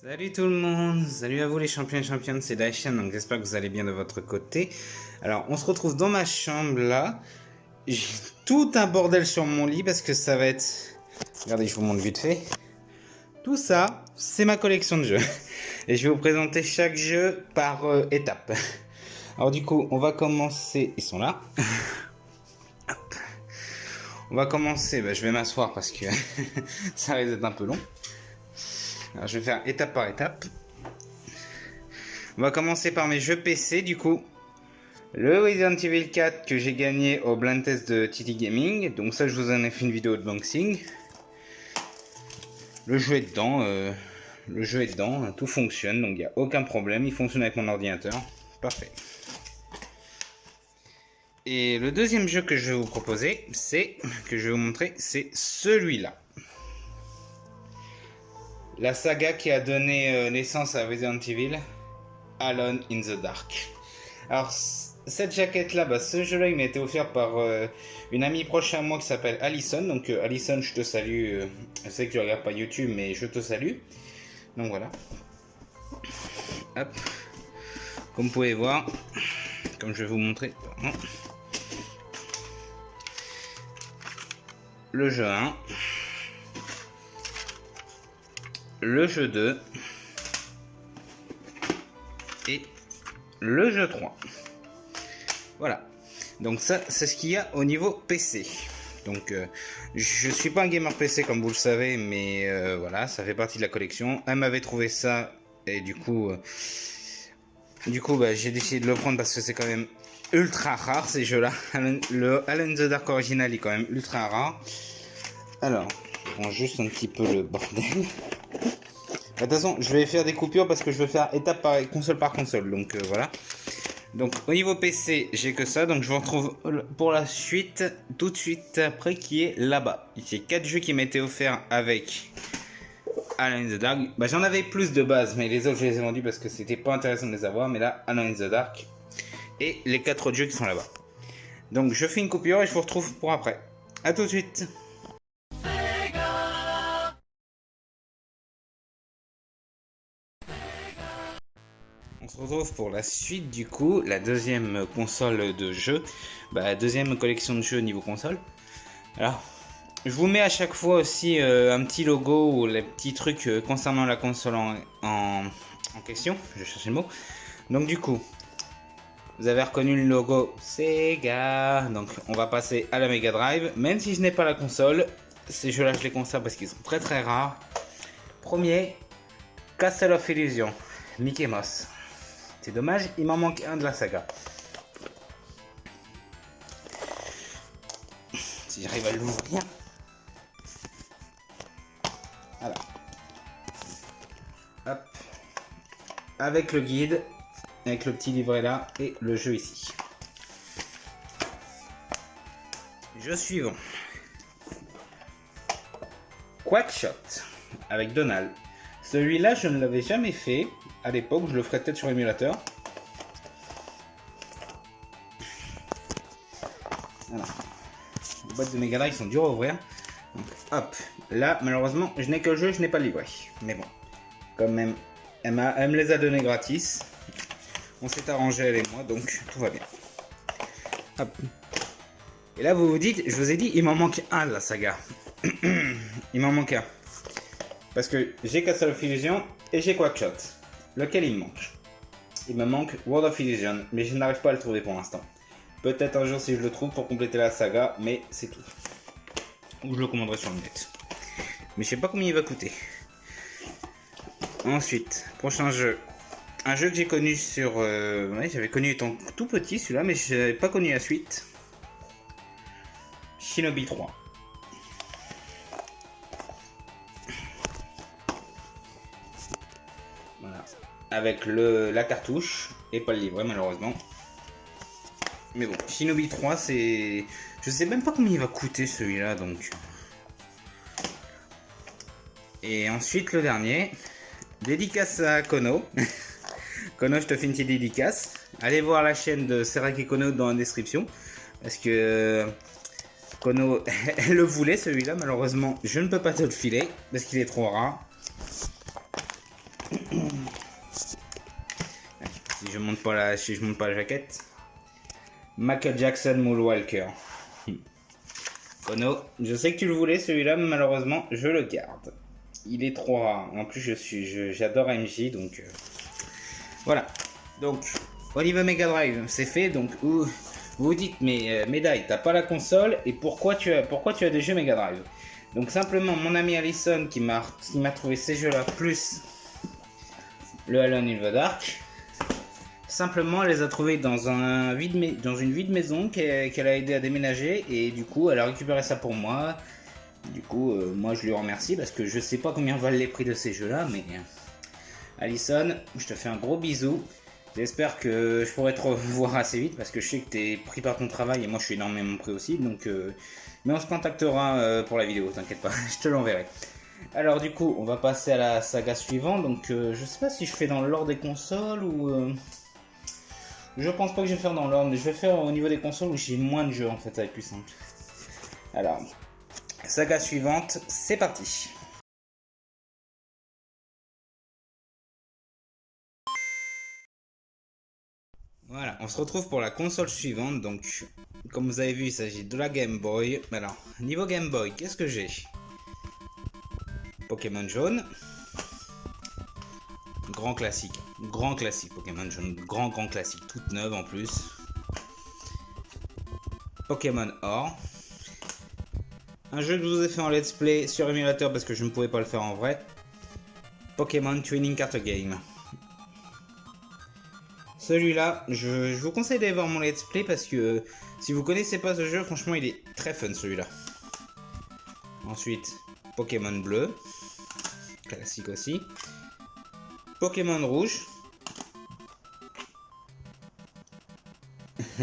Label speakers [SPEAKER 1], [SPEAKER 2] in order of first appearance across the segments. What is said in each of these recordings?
[SPEAKER 1] Salut tout le monde, salut à vous les champions et championnes, c'est Daishan, donc j'espère que vous allez bien de votre côté. Alors on se retrouve dans ma chambre là, j'ai tout un bordel sur mon lit parce que ça va être... Regardez, je vous montre vite fait. Tout ça, c'est ma collection de jeux. Et je vais vous présenter chaque jeu par étape. Alors du coup, on va commencer... Ils sont là. Hop. On va commencer, je vais m'asseoir parce que ça risque d'être un peu long. Alors je vais faire étape par étape. On va commencer par mes jeux PC du coup. Le Resident Evil 4 que j'ai gagné au blind test de TT Gaming. Donc ça je vous en ai fait une vidéo de unboxing. Le jeu est dedans, tout fonctionne, donc il n'y a aucun problème. Il fonctionne avec mon ordinateur. Parfait. Et le deuxième jeu que je vais vous proposer, c'est celui-là. La saga qui a donné naissance à Resident Evil, Alone in the Dark. Alors, cette jaquette-là, ce jeu-là, il m'a été offert par une amie proche à moi qui s'appelle Alison. Donc, Alison, je te salue. Je sais que tu ne regardes pas YouTube, mais je te salue. Donc, voilà. Hop. Comme vous pouvez voir, comme je vais vous montrer. Le jeu 1. Le jeu 2 et le jeu 3. Voilà. Donc ça, c'est ce qu'il y a au niveau PC. Donc je suis pas un gamer PC comme vous le savez, mais voilà, ça fait partie de la collection. Elle m'avait trouvé ça et du coup j'ai décidé de le prendre parce que c'est quand même ultra rare ces jeux-là. Le Alone in the Dark original est quand même ultra rare. Alors, je prends juste un petit peu le bordel. De toute façon, je vais faire des coupures parce que je vais faire étape par console. Donc voilà. Donc au niveau PC, j'ai que ça. Donc je vous retrouve pour la suite tout de suite après qui est là-bas. Ici 4 jeux qui m'étaient offerts avec Alone in the Dark. J'en avais plus de base, mais les autres je les ai vendus parce que c'était pas intéressant de les avoir. Mais là, Alone in the Dark et les 4 autres jeux qui sont là-bas. Donc je fais une coupure et je vous retrouve pour après. A tout de suite. On se retrouve pour la suite du coup, la deuxième console de jeu, deuxième collection de jeux niveau console. Alors, je vous mets à chaque fois aussi un petit logo ou les petits trucs concernant la console en question, je cherche le mot. Donc du coup, vous avez reconnu le logo Sega, donc on va passer à la Mega Drive. Même si je n'ai pas la console, ces jeux là je les conserve parce qu'ils sont très très rares. Premier, Castle of Illusion, Mickey Mouse. C'est dommage, il m'en manque un de la saga. Si j'arrive à l'ouvrir. Voilà. Hop. Avec le guide, avec le petit livret là et le jeu ici. Jeu suivant. Quackshot avec Donald. Celui-là, je ne l'avais jamais fait. À l'époque, je le ferais peut-être sur émulateur. Voilà. Les boîtes de Mega Drive sont dures à ouvrir. Donc, hop. Là, malheureusement, je n'ai que le jeu, je n'ai pas le livret. Mais bon, quand même, elle me les a donnés gratis. On s'est arrangé, elle et moi, donc tout va bien. Hop. Et là, vous vous dites, je vous ai dit, il m'en manque un de la saga. Il m'en manque un. Parce que j'ai Castle of Illusion et j'ai Quackshot. Lequel il me manque? Il me manque World of Illusion, mais je n'arrive pas à le trouver pour l'instant. Peut-être un jour si je le trouve pour compléter la saga, mais c'est tout. Ou je le commanderai sur le net. Mais je sais pas combien il va coûter. Ensuite, prochain jeu. Un jeu que j'ai connu sur... ouais, j'avais connu étant tout petit celui-là, mais je n'avais pas connu la suite. Shinobi 3. Voilà. Avec la cartouche et pas le livret malheureusement. Mais bon, Shinobi 3 c'est... Je sais même pas combien il va coûter celui-là donc. Et ensuite le dernier. Dédicace à Kono. Kono, je te fais une petite dédicace. Allez voir la chaîne de Seraki Kono dans la description. Parce que Kono, elle le voulait celui-là. Malheureusement, je ne peux pas te le filer. Parce qu'il est trop rare. Si je monte pas la jaquette. Michael Jackson Moonwalker. Kono, je sais que tu le voulais celui-là, mais malheureusement, je le garde. Il est trop rare. En plus, j'adore MJ, donc voilà. Donc, au niveau Mega Drive, c'est fait. Donc, vous vous dites, mais Médaille, t'as pas la console et pourquoi tu as des jeux Mega Drive? Donc simplement, mon ami Allison qui m'a trouvé ces jeux-là plus le Alone in the Dark. Simplement, elle les a trouvés dans une vide maison qu'elle a aidé à déménager et du coup, elle a récupéré ça pour moi. Du coup, moi je lui remercie parce que je sais pas combien valent les prix de ces jeux-là, mais Allison, je te fais un gros bisou. J'espère que je pourrai te revoir assez vite parce que je sais que tu es pris par ton travail et moi je suis énormément pris aussi. Donc, mais on se contactera pour la vidéo, t'inquiète pas, je te l'enverrai. Alors du coup, on va passer à la saga suivante. Donc je sais pas si je fais dans l'ordre des consoles ou... Je pense pas que je vais faire dans l'ordre, mais je vais faire au niveau des consoles où j'ai moins de jeux en fait, ça va être plus simple. Alors, saga suivante, c'est parti. Voilà, on se retrouve pour la console suivante. Donc, comme vous avez vu, il s'agit de la Game Boy. Alors, niveau Game Boy, qu'est-ce que j'ai? Pokémon jaune. Grand classique Pokémon jaune. Grand classique, toute neuve en plus. Pokémon or. Un jeu que je vous ai fait en let's play sur émulateur parce que je ne pouvais pas le faire en vrai. Pokémon Twinning Card Game. Celui-là, je vous conseille d'aller voir mon let's play parce que si vous connaissez pas ce jeu, franchement il est très fun celui-là. Ensuite, Pokémon bleu, classique aussi. Pokémon rouge.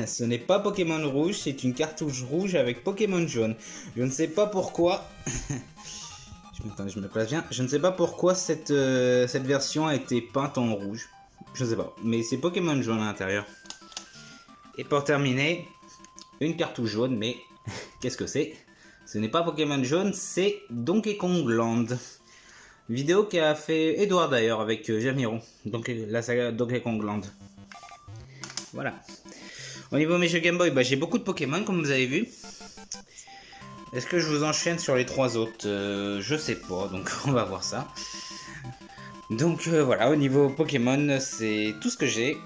[SPEAKER 1] Ce n'est pas Pokémon rouge, c'est une cartouche rouge avec Pokémon jaune. Je ne sais pas pourquoi. Je me place bien. Je ne sais pas pourquoi cette version a été peinte en rouge. Je ne sais pas, mais c'est Pokémon jaune à l'intérieur. Et pour terminer, une cartouche jaune, mais qu'est-ce que c'est? Ce n'est pas Pokémon jaune, c'est Donkey Kong Land. Vidéo qu'a fait Edouard d'ailleurs avec Jamiron. Donc la saga Donkey Kong Land. Voilà. Au niveau de mes jeux Game Boy, j'ai beaucoup de Pokémon comme vous avez vu. Est-ce que je vous enchaîne sur les trois autres? Je sais pas, donc on va voir ça. Donc voilà, au niveau Pokémon, c'est tout ce que j'ai.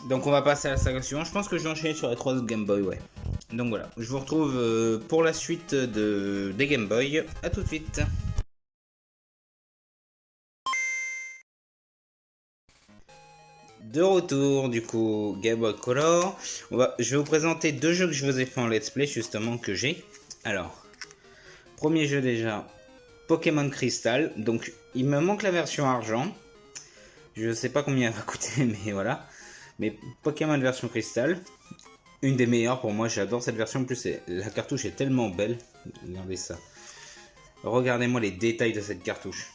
[SPEAKER 1] Donc on va passer à la saga suivante. Je pense que je vais enchaîner sur les trois autres Game Boy, ouais. Donc voilà, je vous retrouve pour la suite des Game Boy. A tout de suite. De retour du coup Game Boy Color. Je vais vous présenter deux jeux que je vous ai fait en let's play justement que j'ai. Alors, premier jeu déjà, Pokémon Crystal. Donc il me manque la version argent. Je sais pas combien elle va coûter, mais voilà. Mais Pokémon version Crystal, une des meilleures pour moi. J'adore cette version. En plus, la cartouche est tellement belle. Regardez ça. Regardez-moi les détails de cette cartouche.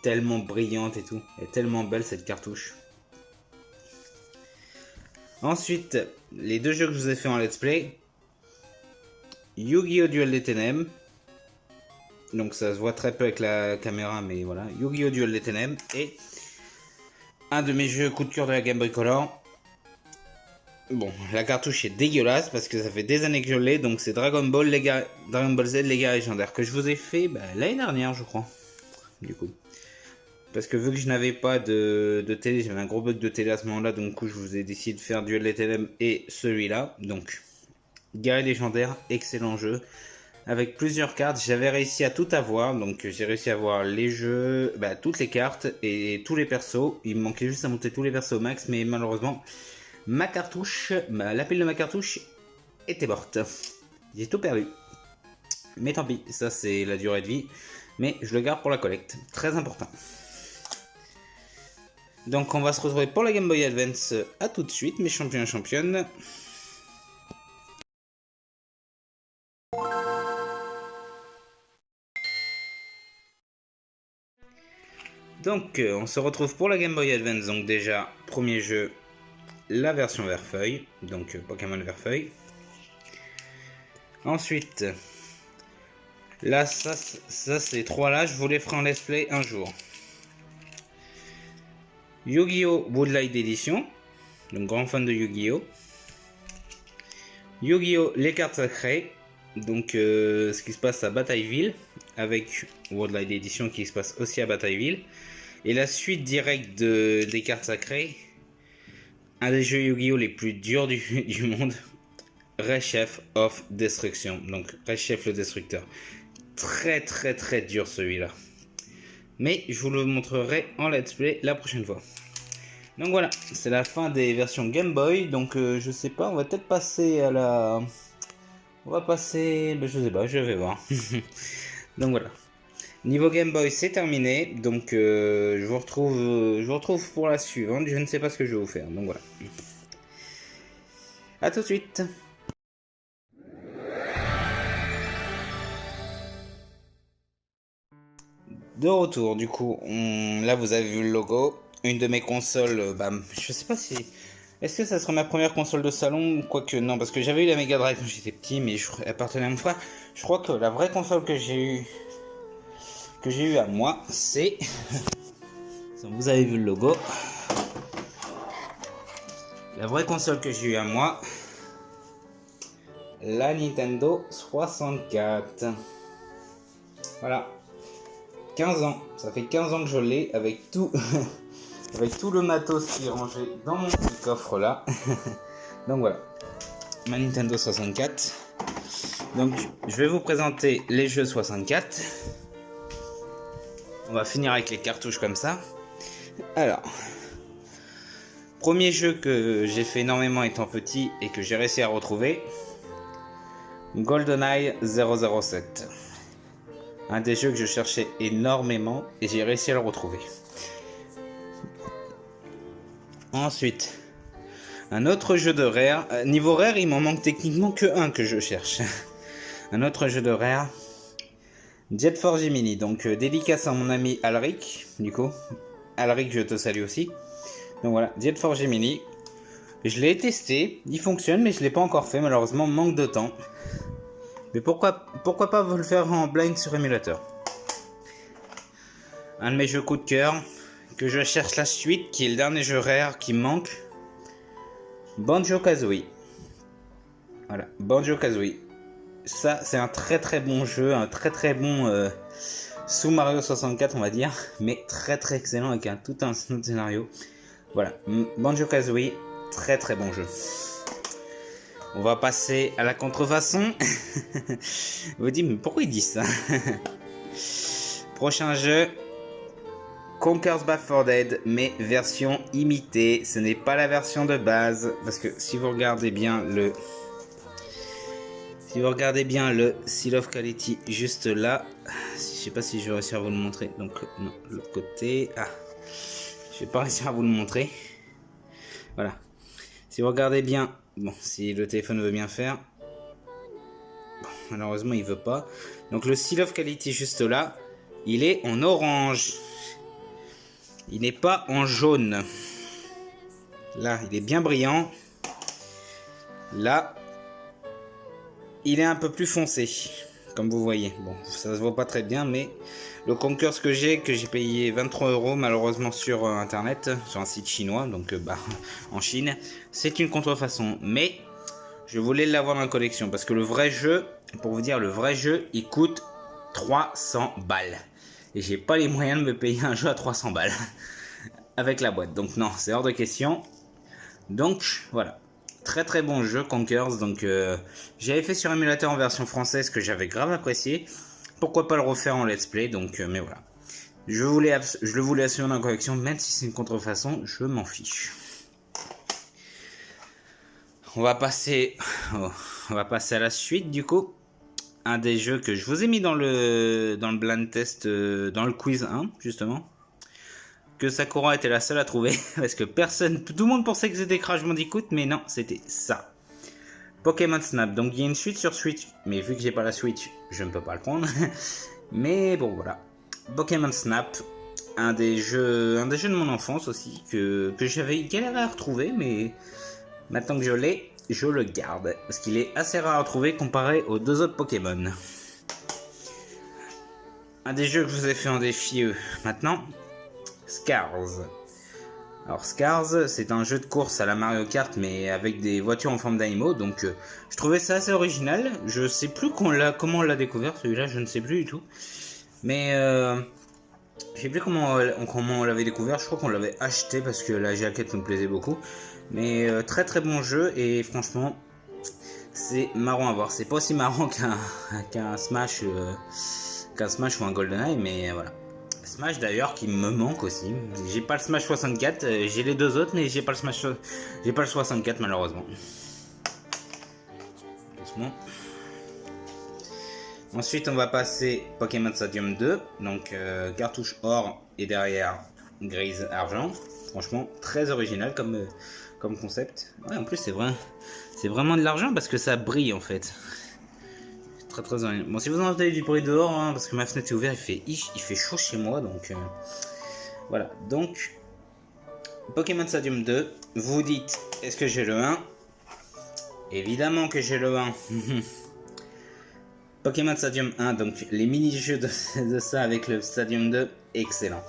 [SPEAKER 1] Tellement brillante et tout. Elle est tellement belle cette cartouche. Ensuite, les deux jeux que je vous ai fait en let's play. Yu-Gi-Oh! Duel des Ténèbres. Donc ça se voit très peu avec la caméra, mais voilà. Yu-Gi-Oh! Duel des Ténèbres. Et un de mes jeux coup de cœur de la Game Boy Color. Bon, la cartouche est dégueulasse parce que ça fait des années que je l'ai. Donc c'est Dragon Ball Z les gars légendaires que je vous ai fait l'année dernière, je crois. Du coup. Parce que vu que je n'avais pas de télé, j'avais un gros bug de télé à ce moment-là. Donc du coup, je vous ai décidé de faire Duel des Ténèbres et celui-là. Donc, guerrier légendaire, excellent jeu. Avec plusieurs cartes, j'avais réussi à tout avoir. Donc j'ai réussi à avoir les jeux, toutes les cartes et tous les persos. Il me manquait juste à monter tous les persos au max. Mais malheureusement, ma cartouche, la pile de ma cartouche était morte. J'ai tout perdu. Mais tant pis, ça c'est la durée de vie. Mais je le garde pour la collecte. Très important. Donc on va se retrouver pour la Game Boy Advance. À tout de suite, mes champions et championnes. Donc on se retrouve pour la Game Boy Advance. Donc déjà, premier jeu, la version vert feuille. Donc Pokémon vert feuille. Ensuite, là, ça ces trois-là, je vous les ferai en let's play un jour. Yu-Gi-Oh! Woodlight Edition. donc grand fan de Yu-Gi-Oh! Yu-Gi-Oh! Les cartes sacrées, donc ce qui se passe à Batailleville, avec Worldwide Edition qui se passe aussi à Batailleville. Et la suite directe des cartes sacrées, un des jeux Yu-Gi-Oh! Les plus durs du monde, Reshef of Destruction, donc Reshef le Destructeur. Très très très dur celui-là. Mais je vous le montrerai en let's play la prochaine fois. Donc voilà, c'est la fin des versions Game Boy. Donc je sais pas, on va peut-être passer à la... On va passer... Ben, je sais pas, je vais voir. Donc voilà. Niveau Game Boy, c'est terminé. Donc je vous retrouve pour la suivante. Je ne sais pas ce que je vais vous faire. Donc voilà. A tout de suite. De retour, du coup, là vous avez vu le logo. Une de mes consoles, je sais pas si... Est-ce que ça serait ma première console de salon? Quoique non, parce que j'avais eu la Mega Drive quand j'étais petit, mais elle appartenait à mon frère. Je crois que la vraie console que j'ai eu à moi, c'est... Vous avez vu le logo. La vraie console que j'ai eu à moi, la Nintendo 64. Voilà. 15 ans. Ça fait 15 ans que je l'ai avec tout... avec tout le matos qui est rangé dans mon petit coffre là. Donc voilà, ma Nintendo 64. Donc je vais vous présenter les jeux 64. On va finir avec les cartouches comme ça. Alors, premier jeu que j'ai fait énormément étant petit et que j'ai réussi à retrouver, GoldenEye 007. Un des jeux que je cherchais énormément et j'ai réussi à le retrouver. Ensuite, un autre jeu de Rare. Niveau Rare, il m'en manque techniquement que un que je cherche. Un autre jeu de Rare. Jet Force Gemini. Donc, dédicace à mon ami Alric. Du coup, Alric, je te salue aussi. Donc voilà, Jet Force Gemini. Je l'ai testé. Il fonctionne, mais je ne l'ai pas encore fait. Malheureusement, manque de temps. Mais pourquoi pas vous le faire en blind sur émulateur. Un de mes jeux coup de cœur. Que je cherche la suite, qui est le dernier jeu Rare qui me manque. Banjo-Kazooie. Voilà, Banjo-Kazooie. Ça, c'est un très très bon jeu, un très très bon sous Mario 64, on va dire, mais très très excellent avec tout un autre scénario. Voilà, Banjo-Kazooie, très très bon jeu. On va passer à la contrefaçon. Vous vous dites, mais pourquoi il dit ça? Prochain jeu. Conker's Bad for Dead, mais version imitée. Ce n'est pas la version de base, parce que si vous regardez bien le Seal of Quality juste là, je sais pas si je vais réussir à vous le montrer. Donc non, l'autre côté. Ah, je vais pas réussir à vous le montrer. Voilà. Si vous regardez bien, bon, si le téléphone veut bien faire. Bon, malheureusement, il veut pas. Donc le Seal of Quality juste là, il est en orange. Il n'est pas en jaune. Là, il est bien brillant. Là, il est un peu plus foncé, comme vous voyez. Bon, ça se voit pas très bien, mais le Conker's que j'ai payé 23 €, malheureusement sur internet, sur un site chinois, donc en Chine, c'est une contrefaçon. Mais je voulais l'avoir dans la collection, parce que le vrai jeu, pour vous dire, le vrai jeu, il coûte 300 balles. Et j'ai pas les moyens de me payer un jeu à 300 balles avec la boîte. Donc non, c'est hors de question. Donc voilà, très très bon jeu Conker's. Donc j'avais fait sur émulateur en version française que j'avais grave apprécié. Pourquoi pas le refaire en let's play. Donc mais voilà, je le voulais assurer dans la collection, même si c'est une contrefaçon, je m'en fiche. On va passer à la suite du coup. Un des jeux que je vous ai mis dans le blind test, dans le quiz 1 justement, que Sakura était la seule à trouver parce que tout le monde pensait que c'était Crash Bandicoot, mais non, c'était ça. Pokémon Snap. Donc il y a une suite sur Switch, mais vu que j'ai pas la Switch, je ne peux pas le prendre. Mais bon voilà, Pokémon Snap, un des jeux de mon enfance aussi que j'avais galéré à retrouver, mais maintenant que je l'ai, je le garde, parce qu'il est assez rare à trouver comparé aux deux autres Pokémon. Un des jeux que je vous ai fait en défi maintenant, Scars. Alors Scars, c'est un jeu de course à la Mario Kart, mais avec des voitures en forme d'animaux, donc je trouvais ça assez original. Je sais plus comment on l'a découvert, celui-là, je ne sais plus du tout. Mais je sais plus comment on l'avait découvert, je crois qu'on l'avait acheté parce que la jaquette nous plaisait beaucoup. Mais très très bon jeu, et franchement, c'est marrant à voir. C'est pas aussi marrant qu'un Smash, ou un GoldenEye, mais voilà. Smash d'ailleurs qui me manque aussi. J'ai pas le Smash 64, j'ai les deux autres, mais j'ai pas le 64 malheureusement. Doucement. Ensuite on va passer Pokémon Stadium 2, donc cartouche or et derrière grise argent. Franchement très original comme concept. Ouais, en plus c'est vraiment de l'argent parce que ça brille en fait. Très très original. Bon, si vous entendez du bruit dehors, hein, parce que ma fenêtre est ouverte, il fait chaud chez moi, donc voilà. Donc Pokémon Stadium 2, vous dites est-ce que j'ai le 1? Évidemment que j'ai le 1. Pokémon Stadium 1, donc les mini-jeux de ça avec le Stadium 2, excellent.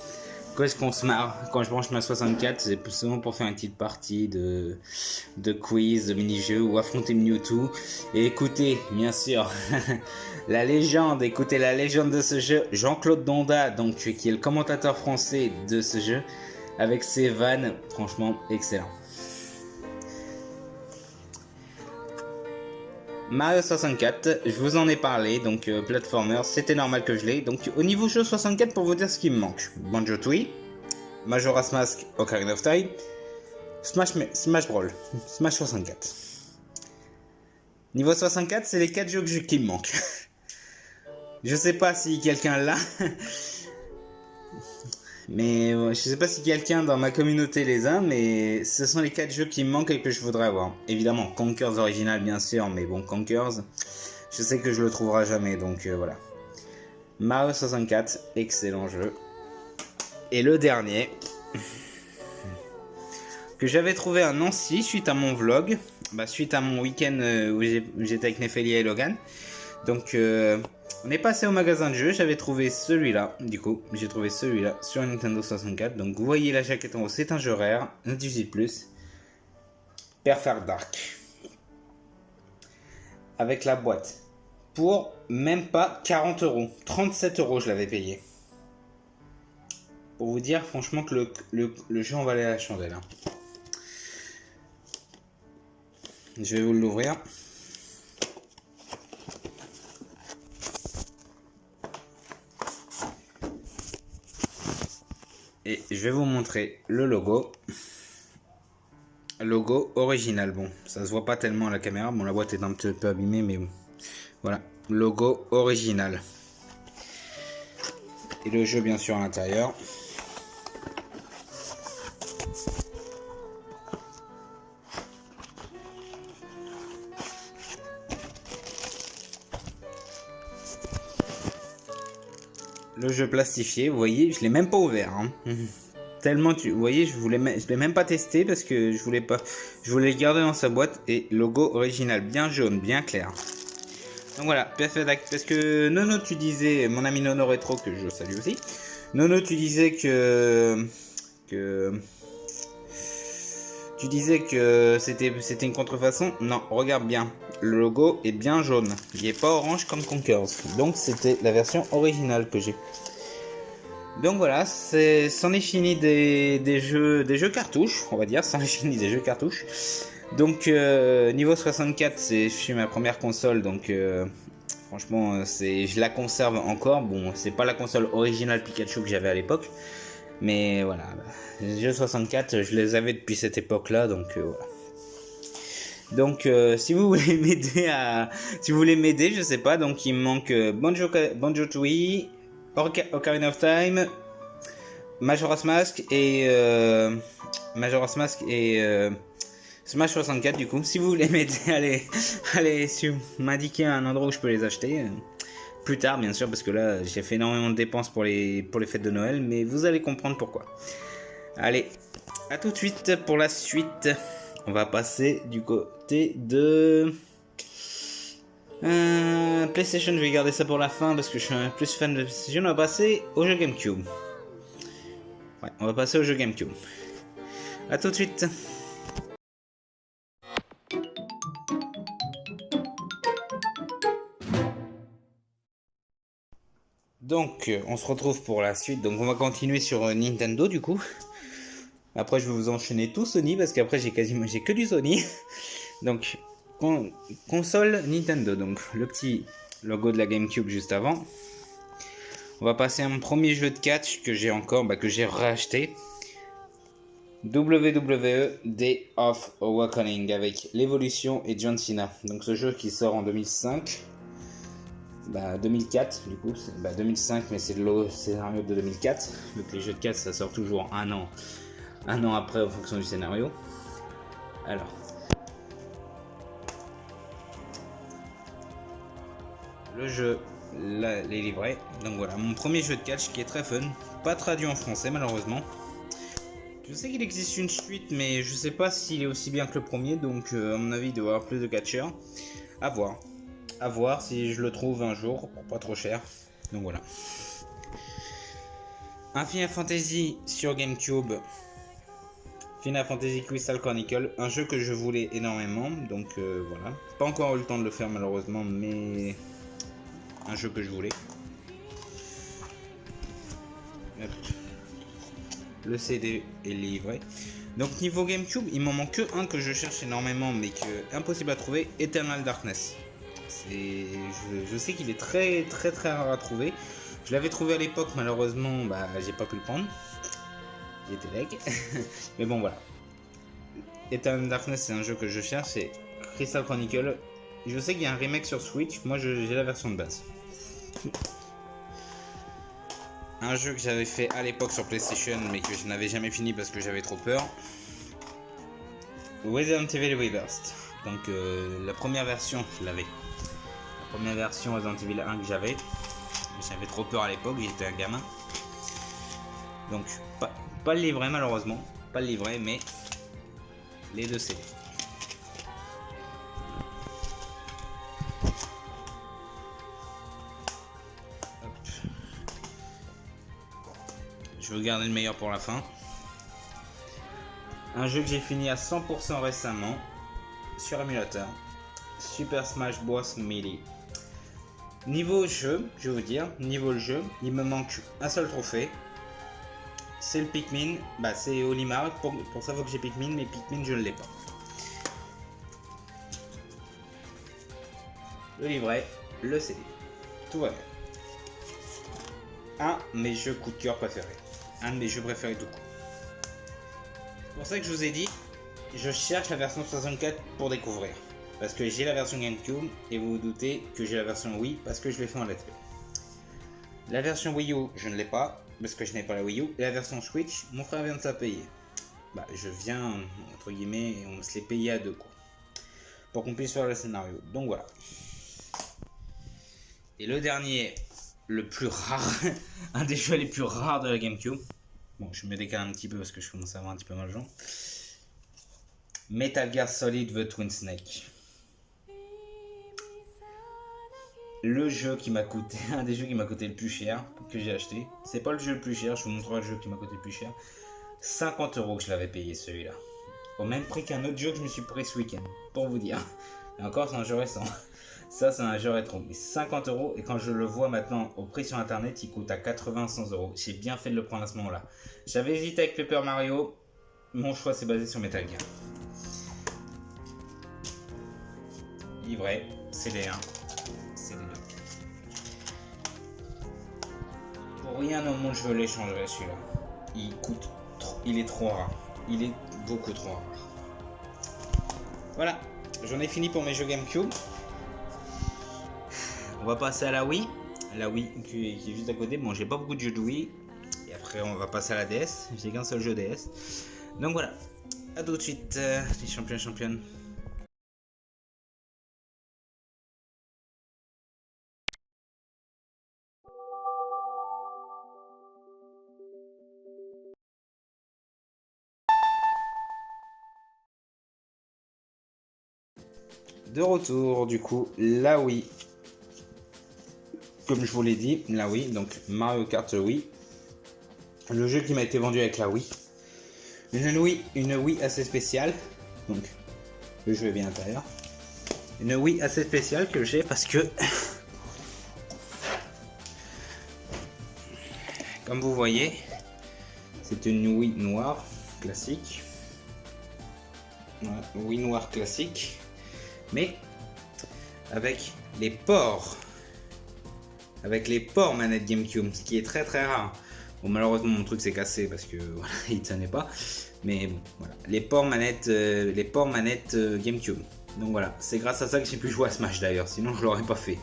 [SPEAKER 1] Qu'est-ce qu'on se marre quand je branche ma 64, c'est souvent pour faire une petite partie de quiz, de mini-jeux ou affronter Mewtwo. Et écoutez, bien sûr, écoutez la légende de ce jeu, Jean-Claude Donda, donc qui est le commentateur français de ce jeu, avec ses vannes, franchement excellent. Mario 64, je vous en ai parlé, donc platformer, c'était normal que je l'ai. Donc au niveau jeu 64, pour vous dire ce qui me manque, Banjo-Tooie, Majora's Mask, Ocarina of Time, Smash Brawl, Smash 64. Niveau 64, c'est les 4 jeux qui me manquent. Je sais pas si quelqu'un l'a, mais je sais pas si quelqu'un dans ma communauté les a, mais ce sont les 4 jeux qui me manquent et que je voudrais avoir. Évidemment, Conkers original bien sûr, mais bon, Conkers, je sais que je le trouverai jamais, donc voilà. Mario 64, excellent jeu. Et le dernier, que j'avais trouvé à Nancy suite à mon vlog, suite à mon week-end où j'étais avec Nephelia et Logan. Donc on est passé au magasin de jeux, j'avais trouvé celui-là, du coup, j'ai trouvé celui-là sur Nintendo 64. Donc vous voyez la jaquette en haut, c'est un jeu rare, un 18+, Perfect Dark. Avec la boîte. Pour même pas 40 €, 37 € je l'avais payé. Pour vous dire franchement que le jeu en valait la chandelle. Hein. Je vais vous l'ouvrir. Et je vais vous montrer le logo. Logo original. Bon, ça se voit pas tellement à la caméra. Bon, la boîte est un petit peu abîmée, mais bon. Voilà, logo original. Et le jeu, bien sûr, à l'intérieur. Le jeu plastifié, vous voyez, je l'ai même pas ouvert. Hein. Tellement, vous voyez, je l'ai même pas testé parce que je voulais le garder dans sa boîte. Et logo original, bien jaune, bien clair. Donc voilà, Perfect. Parce que Nono, tu disais, mon ami Nono Retro, que je salue aussi. Nono, tu disais que c'était une contrefaçon. Non, regarde bien. Le logo est bien jaune. Il n'est pas orange comme Conkers. Donc c'était la version originale que j'ai. Donc voilà, c'en est fini des jeux cartouches, on va dire. C'en est fini des jeux cartouches. Donc niveau 64, c'est ma première console, donc franchement je la conserve encore. Bon, c'est pas la console originale Pikachu que j'avais à l'époque, mais voilà, les jeux 64, je les avais depuis cette époque-là, donc voilà. Donc si vous voulez m'aider, je sais pas, donc il me manque Banjo-Tooie, Ocarina of Time, Majora's Mask et Smash 64 du coup. Si vous voulez m'aider, allez m'indiquer un endroit où je peux les acheter. Plus tard bien sûr, parce que là j'ai fait énormément de dépenses pour les fêtes de Noël, mais vous allez comprendre pourquoi. Allez, à tout de suite pour la suite. On va passer du côté de PlayStation. Je vais garder ça pour la fin parce que je suis un plus fan de PlayStation. On va passer au jeu GameCube. Ouais, on va passer au jeu GameCube. À tout de suite. Donc, on se retrouve pour la suite. Donc, on va continuer sur Nintendo du coup. Après, je vais vous enchaîner tout Sony parce qu'après, j'ai que du Sony. Donc, console Nintendo. Donc, le petit logo de la GameCube juste avant. On va passer à mon premier jeu de catch que j'ai encore, que j'ai racheté. WWE Day of Awakening avec l'évolution et John Cena. Donc, ce jeu qui sort en 2005. 2004 du coup, 2005 mais c'est le scénario de 2004, donc les jeux de cartes ça sort toujours un an après en fonction du scénario. Alors, le jeu, les livrets, donc voilà, mon premier jeu de catch qui est très fun, pas traduit en français malheureusement. Je sais qu'il existe une suite mais je sais pas s'il est aussi bien que le premier, donc à mon avis il doit y avoir plus de catcheurs, à voir. À voir si je le trouve un jour pour pas trop cher. Donc voilà. Un Final Fantasy sur GameCube. Final Fantasy Crystal Chronicle. Un jeu que je voulais énormément. Donc voilà. Pas encore eu le temps de le faire malheureusement. Mais un jeu que je voulais. Hop. Le CD est livré. Donc niveau GameCube, il m'en manque que un que je cherche énormément. Mais que impossible à trouver. Eternal Darkness. Je sais qu'il est très rare à trouver. Je l'avais trouvé à l'époque, malheureusement, j'ai pas pu le prendre. J'étais leg. Mais bon, voilà. Eternal Darkness, c'est un jeu que je cherche. C'est Crystal Chronicle. Je sais qu'il y a un remake sur Switch. Moi, j'ai la version de base. Un jeu que j'avais fait à l'époque sur PlayStation, mais que je n'avais jamais fini parce que j'avais trop peur. Resident Evil Rebirth. Donc, la première version, je l'avais. Première version Resident Evil 1 que j'avais trop peur à l'époque, j'étais un gamin, donc pas le livret malheureusement, pas le livret mais les deux CD. Hop. Je veux garder le meilleur pour la fin. Un jeu que j'ai fini à 100% récemment sur émulateur, Super Smash Bros Melee. Niveau jeu, je vais vous dire, niveau jeu, il me manque un seul trophée. C'est le Pikmin, c'est Olimar. Pour ça, faut que j'ai Pikmin, mais Pikmin, je ne l'ai pas. Le livret, le CD, tout va bien. Un de mes jeux coup de cœur préférés. Un de mes jeux préférés tout court. C'est pour ça que je vous ai dit, je cherche la version 64 pour découvrir. Parce que j'ai la version GameCube et vous vous doutez que j'ai la version Wii parce que je l'ai fait en lettre. La version Wii U, je ne l'ai pas parce que je n'ai pas la Wii U. Et la version Switch, mon frère vient de sa payer. Je viens, entre guillemets, et on se l'est payé à deux quoi. Pour qu'on puisse faire le scénario. Donc voilà. Et le dernier, le plus rare, un des jeux les plus rares de la GameCube. Bon, je me décale un petit peu parce que je commence à avoir un petit peu mal aux gens. Metal Gear Solid The Twin Snake. Le jeu qui m'a coûté, un des jeux qui m'a coûté le plus cher que j'ai acheté. C'est pas le jeu le plus cher, je vous montrerai le jeu qui m'a coûté le plus cher. 50 € que je l'avais payé celui-là. Au même prix qu'un autre jeu que je me suis pris ce week-end, pour vous dire. Et encore, c'est un jeu récent. Ça, c'est un jeu rétro. Mais 50 € et quand je le vois maintenant au prix sur internet, il coûte à 80-100 €. J'ai bien fait de le prendre à ce moment-là. J'avais hésité avec Paper Mario. Mon choix s'est basé sur Metal Gear. Livret, CD1. Pour rien au monde je veux l'échanger celui-là. Il est trop rare. Il est beaucoup trop rare. Voilà, j'en ai fini pour mes jeux GameCube. On va passer à la Wii. La Wii qui est juste à côté. Bon, j'ai pas beaucoup de jeux de Wii. Et après on va passer à la DS. J'ai qu'un seul jeu DS. Donc voilà. A tout de suite les champions et championnes. De retour du coup, la Wii. Comme je vous l'ai dit, la Wii, donc Mario Kart Wii. Le jeu qui m'a été vendu avec la Wii. Une Wii assez spéciale. Donc, le jeu est bien à l'intérieur. Une Wii assez spéciale que j'ai parce que, comme vous voyez, c'est une Wii noire classique. Voilà, Wii noire classique. Mais avec les ports. Avec les ports manette GameCube, ce qui est très très rare. Bon, malheureusement mon truc s'est cassé parce que voilà, il tenait pas. Mais bon, voilà, les ports manettes GameCube. Donc voilà, c'est grâce à ça que j'ai pu jouer à Smash d'ailleurs, sinon je l'aurais pas fait.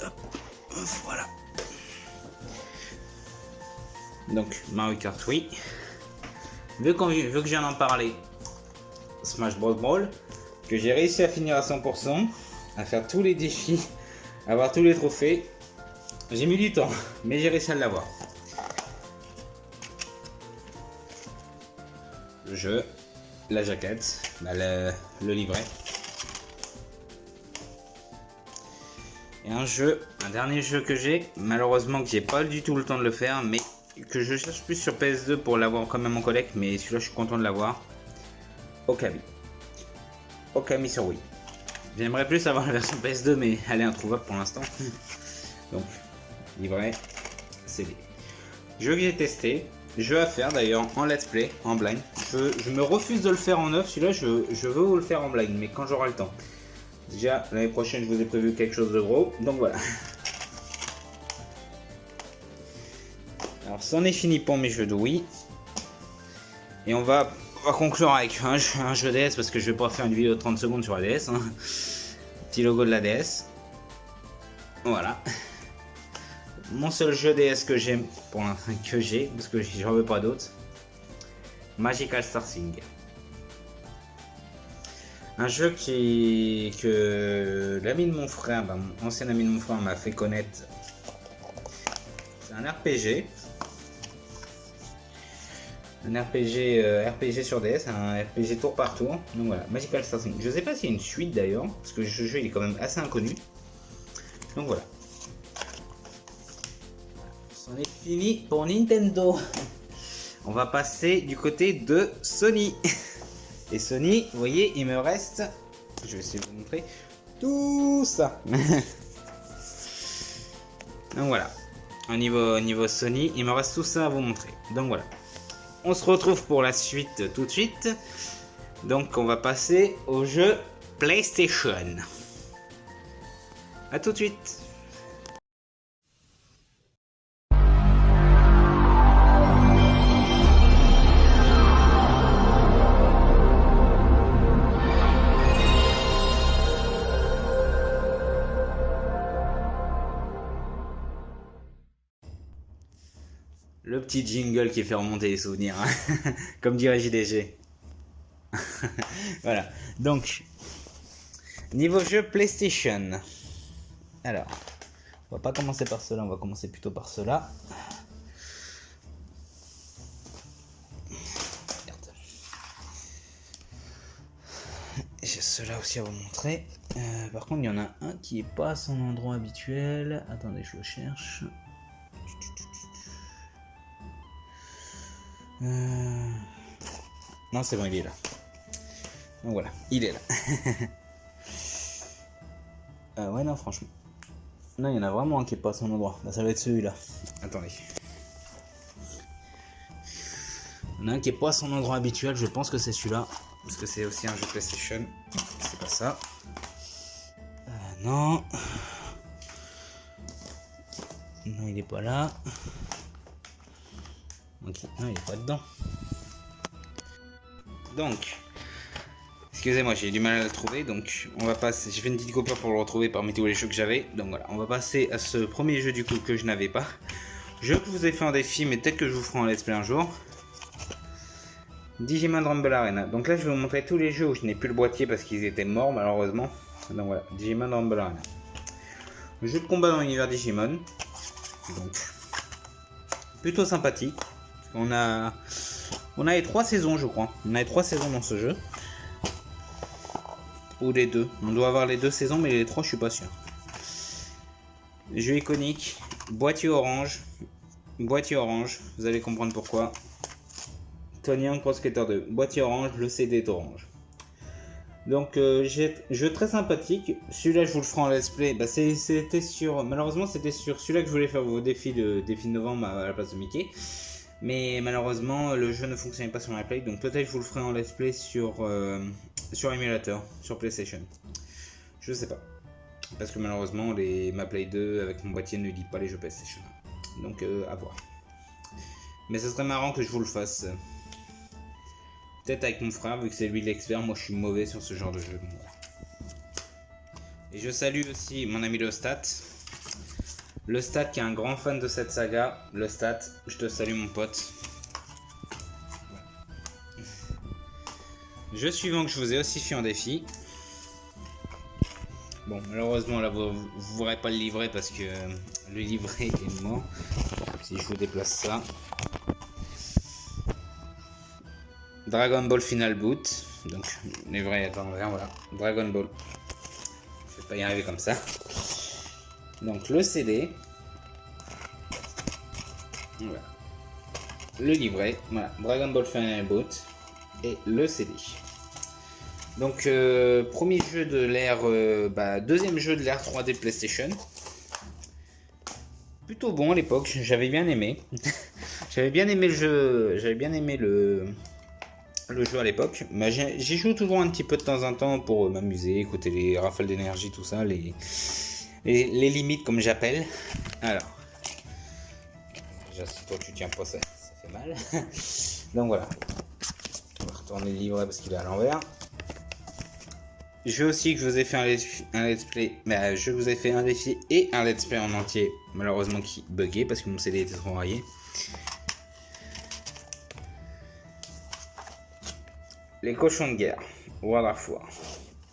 [SPEAKER 1] Hop, voilà. Donc Mario Kart Wii. Vu que je viens d'en parler, Smash Bros Brawl, que j'ai réussi à finir à 100%, à faire tous les défis, à avoir tous les trophées. J'ai mis du temps, mais j'ai réussi à l'avoir. Le jeu, la jaquette, le livret. Et un dernier jeu que j'ai, malheureusement que j'ai pas du tout le temps de le faire, mais que je cherche plus sur PS2 pour l'avoir quand même en collecte, mais celui-là je suis content de l'avoir. Okami. Okami sur Wii. J'aimerais plus avoir la version PS2, mais elle est introuvable pour l'instant. Donc, livret, CD. Jeu que j'ai testé, jeu à faire d'ailleurs en let's play, en blind. Je me refuse de le faire en neuf, celui-là je veux vous le faire en blind, mais quand j'aurai le temps. Déjà, l'année prochaine, je vous ai prévu quelque chose de gros, donc voilà. Alors, c'en est fini pour mes jeux de Wii. Et on va conclure avec un jeu DS, parce que je vais pas faire une vidéo de 30 secondes sur la DS. Hein. Petit logo de la DS. Voilà. Mon seul jeu DS que j'aime, parce que j'en veux pas d'autres. Magical Star Sing. Un jeu que l'ami de mon frère, mon ancien ami de mon frère m'a fait connaître. C'est un RPG. Un RPG sur DS, un RPG tour par tour. Donc voilà, Magical Star Sing. Je sais pas s'il y a une suite d'ailleurs, parce que ce jeu il est quand même assez inconnu. Donc voilà. C'en est fini pour Nintendo. On va passer du côté de Sony. Et Sony, vous voyez, il me reste, je vais essayer de vous montrer, tout ça. Donc voilà, au niveau Sony, il me reste tout ça à vous montrer. Donc voilà, on se retrouve pour la suite tout de suite. Donc on va passer au jeu PlayStation. A tout de suite. Le petit jingle qui fait remonter les souvenirs, hein. Comme dirait JDG. Voilà, donc, niveau jeu PlayStation. Alors, on va pas commencer par cela, on va commencer plutôt par cela. Merde. J'ai cela aussi à vous montrer. Par contre, il y en a un qui est pas à son endroit habituel. Attendez, je le cherche. Non, c'est bon, il est là. Donc voilà, il est là. Ouais, non, franchement. Non, il y en a vraiment un qui est pas à son endroit. Là, ça va être celui-là. Attendez. Il y en a un qui est pas à son endroit habituel. Je pense que c'est celui-là. Parce que c'est aussi un jeu PlayStation. C'est pas ça. Non. Non, il est pas là. Ok, non, il est pas dedans. Donc, excusez-moi, j'ai du mal à le trouver, donc on va passer. J'ai fait une petite coupure pour le retrouver parmi tous les jeux que j'avais. Donc voilà, on va passer à ce premier jeu du coup que je n'avais pas. Jeu que je vous ai fait en défi, mais peut-être que je vous ferai en let's play un jour. Digimon Rumble Arena. Donc là, je vais vous montrer tous les jeux où je n'ai plus le boîtier parce qu'ils étaient morts malheureusement. Donc voilà, Digimon Rumble Arena. Jeu de combat dans l'univers Digimon. Donc, plutôt sympathique. On a les 3 saisons, je crois. On a les 3 saisons dans ce jeu. Ou les 2. On doit avoir les 2 saisons, mais les 3, je suis pas sûr. Jeu iconique. boîtier orange, vous allez comprendre pourquoi. Tony Hawk Pro Skater 2, boîtier orange, le CD est orange. Donc jeu très sympathique. Celui-là je vous le ferai en let's play. Bah, malheureusement c'était sur celui-là que je voulais faire vos défis de novembre à la place de Mickey. Mais malheureusement le jeu ne fonctionnait pas sur ma Play. Donc peut-être je vous le ferai en let's play sur émulateur, sur PlayStation. Je sais pas. Parce que malheureusement ma Play 2 avec mon boîtier ne lit pas les jeux PlayStation. Donc à voir. Mais ce serait marrant que je vous le fasse. Peut-être avec mon frère, vu que c'est lui l'expert, moi je suis mauvais sur ce genre de jeu. Et je salue aussi mon ami Le Stat qui est un grand fan de cette saga. Le Stat, je te salue mon pote. Jeu suivant que je vous ai aussi fait en défi. Bon, malheureusement là vous ne pourrez pas le livrer parce que le livret est mort. Si je vous déplace ça. Dragon Ball Final Boot, donc les vrais à l'envers, voilà. Dragon Ball, je vais pas y arriver comme ça. Donc le CD, voilà. Le livret, voilà. Dragon Ball Final Boot et le CD. Donc premier jeu de l'ère, deuxième jeu de l'ère 3D PlayStation. Plutôt bon à l'époque, j'avais bien aimé. J'avais bien aimé le jeu, le jeu à l'époque, mais j'y joue toujours un petit peu de temps en temps pour m'amuser, écouter les rafales d'énergie, tout ça, les limites comme j'appelle. Alors, déjà si toi tu tiens pas ça fait mal. Donc voilà, on va retourner le livret parce qu'il est à l'envers. Je aussi que je vous ai fait un let's play, je vous ai fait un défi et un let's play en entier, malheureusement qui buguait parce que mon CD était trop rayé. Les cochons de guerre, World of War,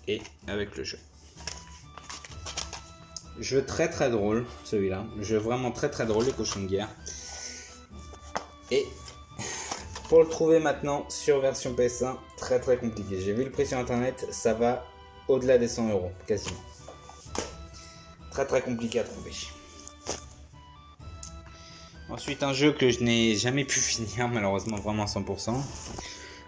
[SPEAKER 1] et avec le jeu. Jeu très très drôle, celui-là. Jeu vraiment très très drôle, les cochons de guerre. Et pour le trouver maintenant sur version PS1, très très compliqué. J'ai vu le prix sur internet, ça va au-delà des 100 €, quasiment. Très très compliqué à trouver. Ensuite, un jeu que je n'ai jamais pu finir, malheureusement, vraiment à 100%.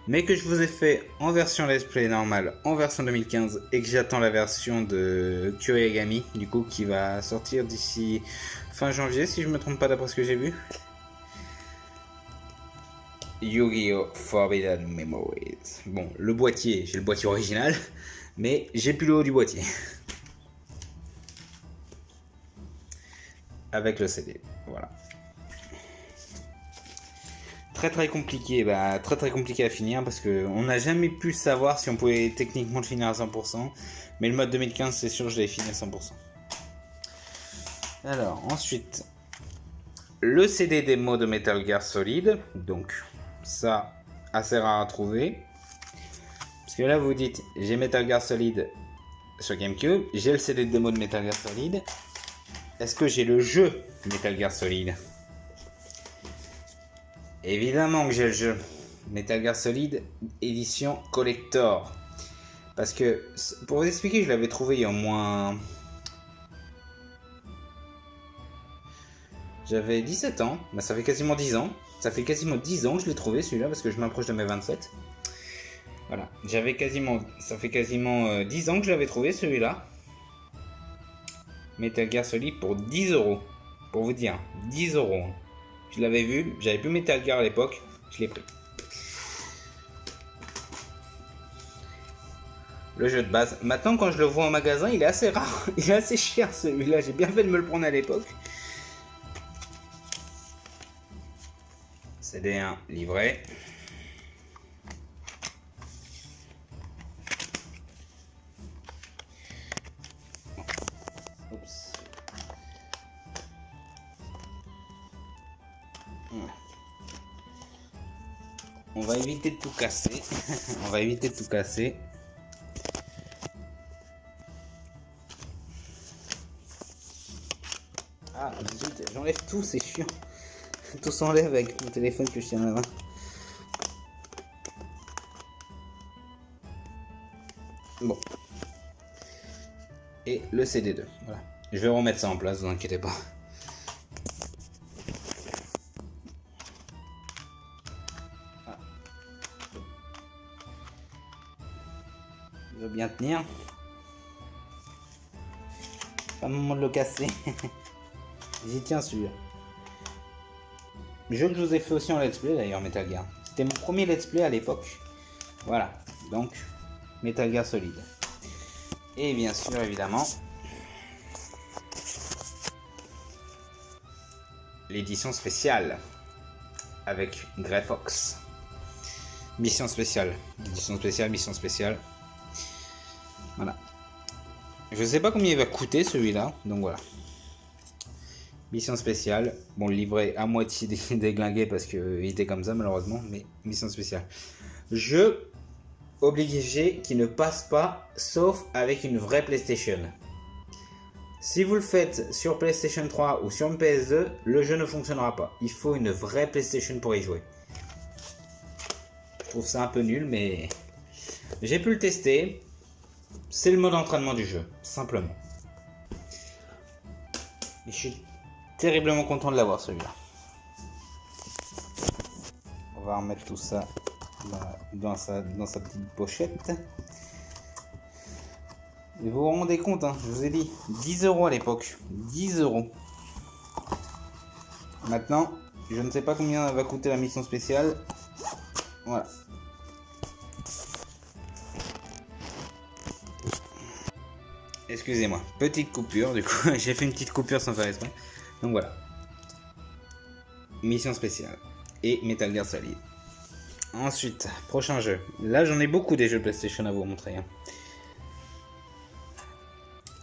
[SPEAKER 1] Mais que je vous ai fait en version let's play normale, en version 2015, et que j'attends la version de Kyoegami, du coup, qui va sortir d'ici fin janvier, si je me trompe pas d'après ce que j'ai vu. Yu-Gi-Oh! Forbidden Memories. Bon, le boîtier, j'ai le boîtier original, mais j'ai plus le haut du boîtier. Avec le CD, voilà. Très compliqué, très compliqué à finir parce que on n'a jamais pu savoir si on pouvait techniquement le finir à 100%, mais le mode 2015 c'est sûr que je l'ai fini à 100%. Alors ensuite, le CD démo de Metal Gear Solid, donc ça assez rare à trouver, parce que là vous dites j'ai Metal Gear Solid sur GameCube, j'ai le CD démo de Metal Gear Solid, est-ce que j'ai le jeu Metal Gear Solid? Évidemment que j'ai le jeu Metal Gear Solid édition collector, parce que pour vous expliquer, je l'avais trouvé il y a au moins, j'avais 17 ans, ça fait quasiment 10 ans, ça fait quasiment 10 ans que je l'ai trouvé celui-là parce que je m'approche de mes 27. Voilà, ça fait quasiment 10 ans que je l'avais trouvé celui-là. Metal Gear Solid pour 10 €, pour vous dire, 10 €. Je l'avais vu, j'avais plus Metal Gear à l'époque, je l'ai pris. Le jeu de base. Maintenant, quand je le vois en magasin, il est assez rare. Il est assez cher celui-là. J'ai bien fait de me le prendre à l'époque. CD1 livré. Oups. On va éviter de tout casser. On va éviter de tout casser. Ah, j'enlève tout, c'est chiant. Tout s'enlève avec mon téléphone que je tiens à la main. Bon. Et le CD2. Voilà. Je vais remettre ça en place, vous inquiétez pas. bien tenir. Pas le moment de le casser. J'y tiens celui-là. Jeu que je vous ai fait aussi en let's play d'ailleurs, Metal Gear. C'était mon premier let's play à l'époque. Voilà, donc Metal Gear Solid. Et bien sûr, évidemment, l'édition spéciale avec Grey Fox. Mission spéciale. Édition spéciale, mission spéciale. Voilà. Je sais pas combien il va coûter celui-là, donc voilà. Mission spéciale. Bon, le livret à moitié déglingué parce qu'il était comme ça malheureusement, mais mission spéciale. Jeu obligé qui ne passe pas sauf avec une vraie PlayStation. Si vous le faites sur PlayStation 3 ou sur une PS2, le jeu ne fonctionnera pas. Il faut une vraie PlayStation pour y jouer. Je trouve ça un peu nul, mais j'ai pu le tester. C'est le mode entraînement du jeu, simplement. Et je suis terriblement content de l'avoir celui-là. On va remettre tout ça dans sa petite pochette. Et vous vous rendez compte, hein, je vous ai dit, 10 € à l'époque. 10 €. Maintenant, je ne sais pas combien va coûter la mission spéciale. Voilà. Excusez-moi, petite coupure, du coup, j'ai fait une petite coupure sans faire exprès. Donc voilà. Mission spéciale. Et Metal Gear Solid. Ensuite, prochain jeu. Là, j'en ai beaucoup des jeux PlayStation à vous montrer. Hein.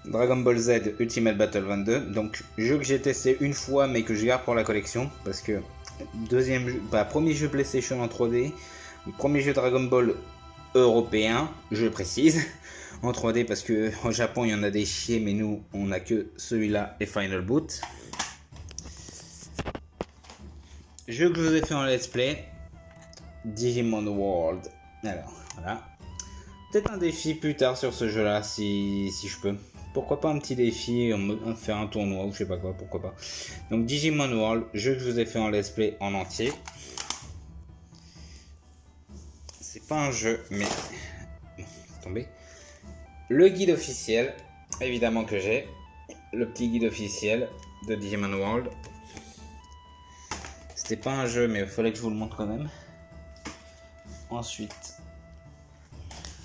[SPEAKER 1] Dragon Ball Z Ultimate Battle 22. Donc, jeu que j'ai testé une fois, mais que je garde pour la collection. Parce que, premier jeu PlayStation en 3D. Premier jeu Dragon Ball européen, je précise. En 3D, parce que au Japon, il y en a des chiés, mais nous, on a que celui-là et Final Boot. Jeu que je vous ai fait en let's play. Digimon World. Alors, voilà. Peut-être un défi plus tard sur ce jeu-là, si je peux. Pourquoi pas un petit défi, faire un tournoi ou je sais pas quoi, pourquoi pas. Donc Digimon World, jeu que je vous ai fait en let's play en entier. C'est pas un jeu, mais... Bon, tombé. Le guide officiel, évidemment que j'ai. Le petit guide officiel de Digimon World. C'était pas un jeu, mais il fallait que je vous le montre quand même. Ensuite,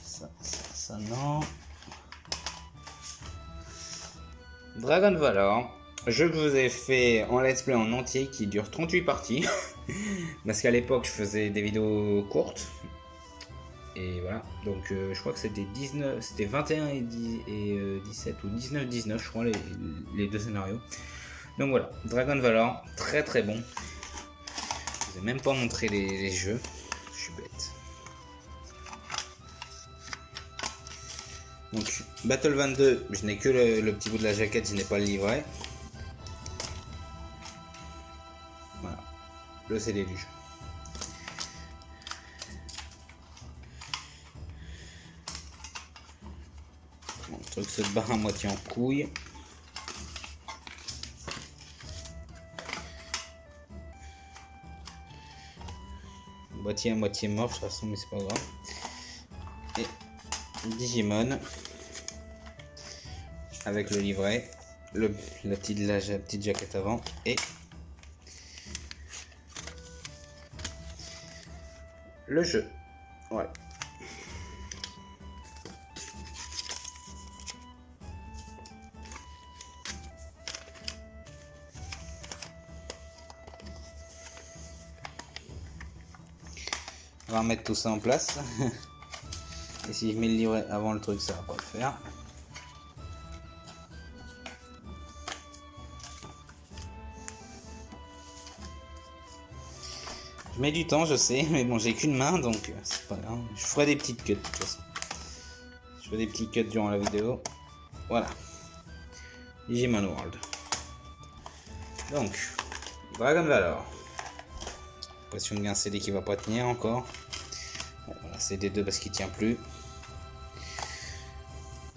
[SPEAKER 1] ça non. Dragon Valor, jeu que je vous ai fait en let's play en entier qui dure 38 parties. Parce qu'à l'époque je faisais des vidéos courtes. Et voilà, donc je crois que c'était 21 et 17 ou 19 je crois les deux scénarios. Donc voilà, Dragon Valor, très très bon. Je vous ai même pas montré les jeux, je suis bête. Donc Battle 22, je n'ai que le petit bout de la jaquette, je n'ai pas le livret. Voilà, le CD du jeu. Bon, le truc se barre à moitié en couille. Boîtier à moitié mort de toute façon, mais c'est pas grave. Et Digimon avec le livret, la petite jaquette avant et le jeu. Ouais. On va remettre tout ça en place. Et si je mets le livret avant le truc, ça va pas le faire. Je mets du temps, je sais, mais bon, j'ai qu'une main, donc c'est pas grave. Je ferai des petites cuts de toute façon. Je ferai des petits cuts durant la vidéo. Voilà. Digimon World. Donc, Dragon Valor. Impression qu'il y a un CD qui va pas tenir encore. Bon, voilà, CD2 parce qu'il tient plus.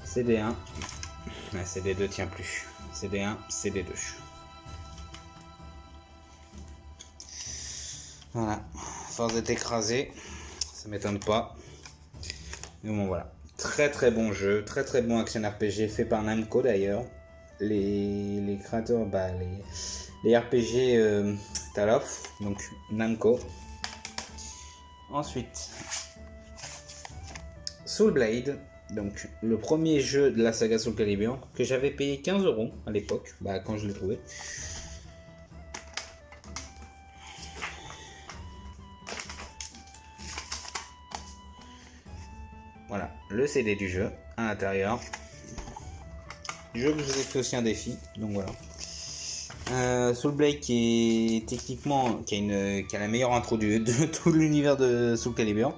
[SPEAKER 1] CD1. Ouais, CD2 tient plus. CD1, CD2. Voilà. Force d'être écrasé. Ça m'étonne pas. Mais bon, voilà. Très très bon jeu, très très bon action RPG fait par Namco d'ailleurs. Les créateurs, les RPG Tale of, donc Namco. Ensuite, Soul Blade, donc le premier jeu de la saga Soul Calibur que j'avais payé 15 € à l'époque, quand je l'ai trouvé. Voilà, le CD du jeu à l'intérieur. Je vous ai fait aussi un défi, donc voilà. Soul Blade qui est techniquement qui a la meilleure intro de tout l'univers de Soul Calibur.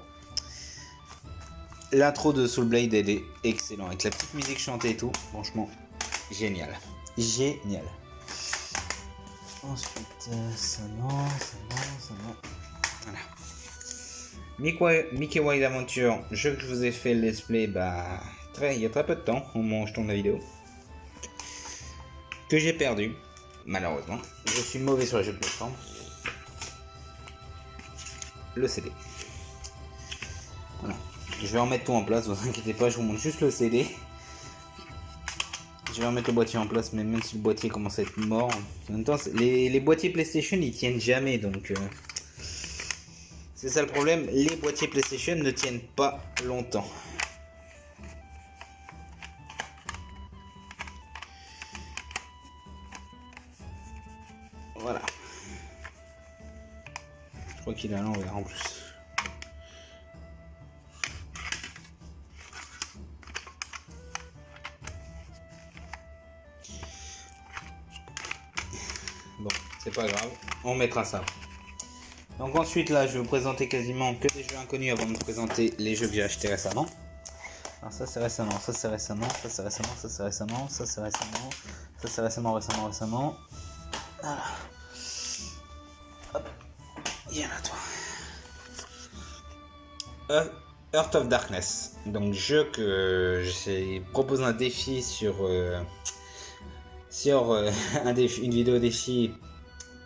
[SPEAKER 1] L'intro de Soul Blade elle est excellente avec la petite musique chantée et tout, franchement génial, génial. Ensuite ça non. Voilà. Mickey Wild Adventure, jeu que je vous ai fait le let's play il y a très peu de temps au moment où je tourne la vidéo, que j'ai perdu malheureusement. Je suis mauvais sur les jeux de plateforme. Le CD. Voilà. Je vais remettre tout en place, vous inquiétez pas, je vous montre juste le CD. Je vais remettre le boîtier en place, mais même si le boîtier commence à être mort. En même temps, les boîtiers PlayStation ils tiennent jamais, donc c'est ça le problème, les boîtiers PlayStation ne tiennent pas longtemps. Voilà. Je crois qu'il est à l'envers en plus. Bon, c'est pas grave, on mettra ça. Donc ensuite là, je vais vous présenter quasiment que des jeux inconnus avant de vous présenter les jeux que j'ai achetés récemment. Alors ça c'est récemment, ça c'est récemment, ça c'est récemment, ça c'est récemment, ça c'est récemment, ça c'est récemment. Voilà. Hop, il y en a toi. Heart of Darkness. Donc jeu que j'ai proposé un défi sur une vidéo défi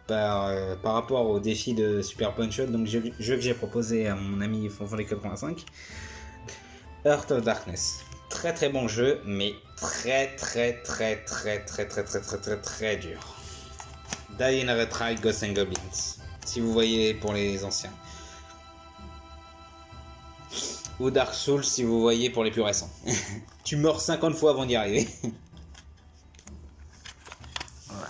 [SPEAKER 1] par rapport au défi de Super Punch-Out, donc jeu que j'ai proposé à mon ami Fonfon85. Heart of Darkness, très très bon jeu, mais très dur. Die in a Retry, Ghosts and Goblins, si vous voyez pour les anciens, ou Dark Souls si vous voyez pour les plus récents. Tu meurs 50 fois avant d'y arriver. Voilà.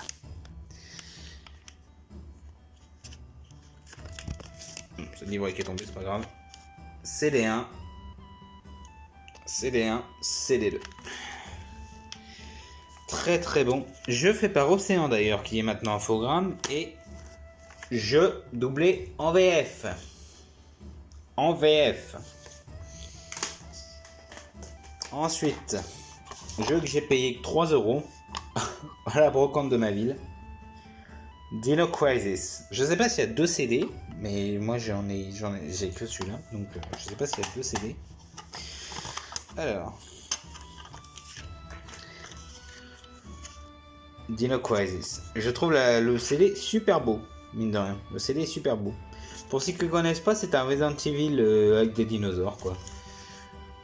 [SPEAKER 1] Ce livret qui est tombé, c'est pas grave. CD1, CD2. Très très bon. Jeu fait par Océan d'ailleurs, qui est maintenant Infogrames, et jeu doublé en VF. En VF. Ensuite, jeu que j'ai payé 3 € à la brocante de ma ville. Dino Crisis. Je sais pas s'il y a 2 CD, mais moi j'ai que celui-là, donc je sais pas s'il y a 2 CD. Alors, Dino Crisis. Je trouve le CD super beau, mine de rien. Le CD est super beau. Pour ceux qui ne connaissent pas, c'est un Resident Evil avec des dinosaures, quoi.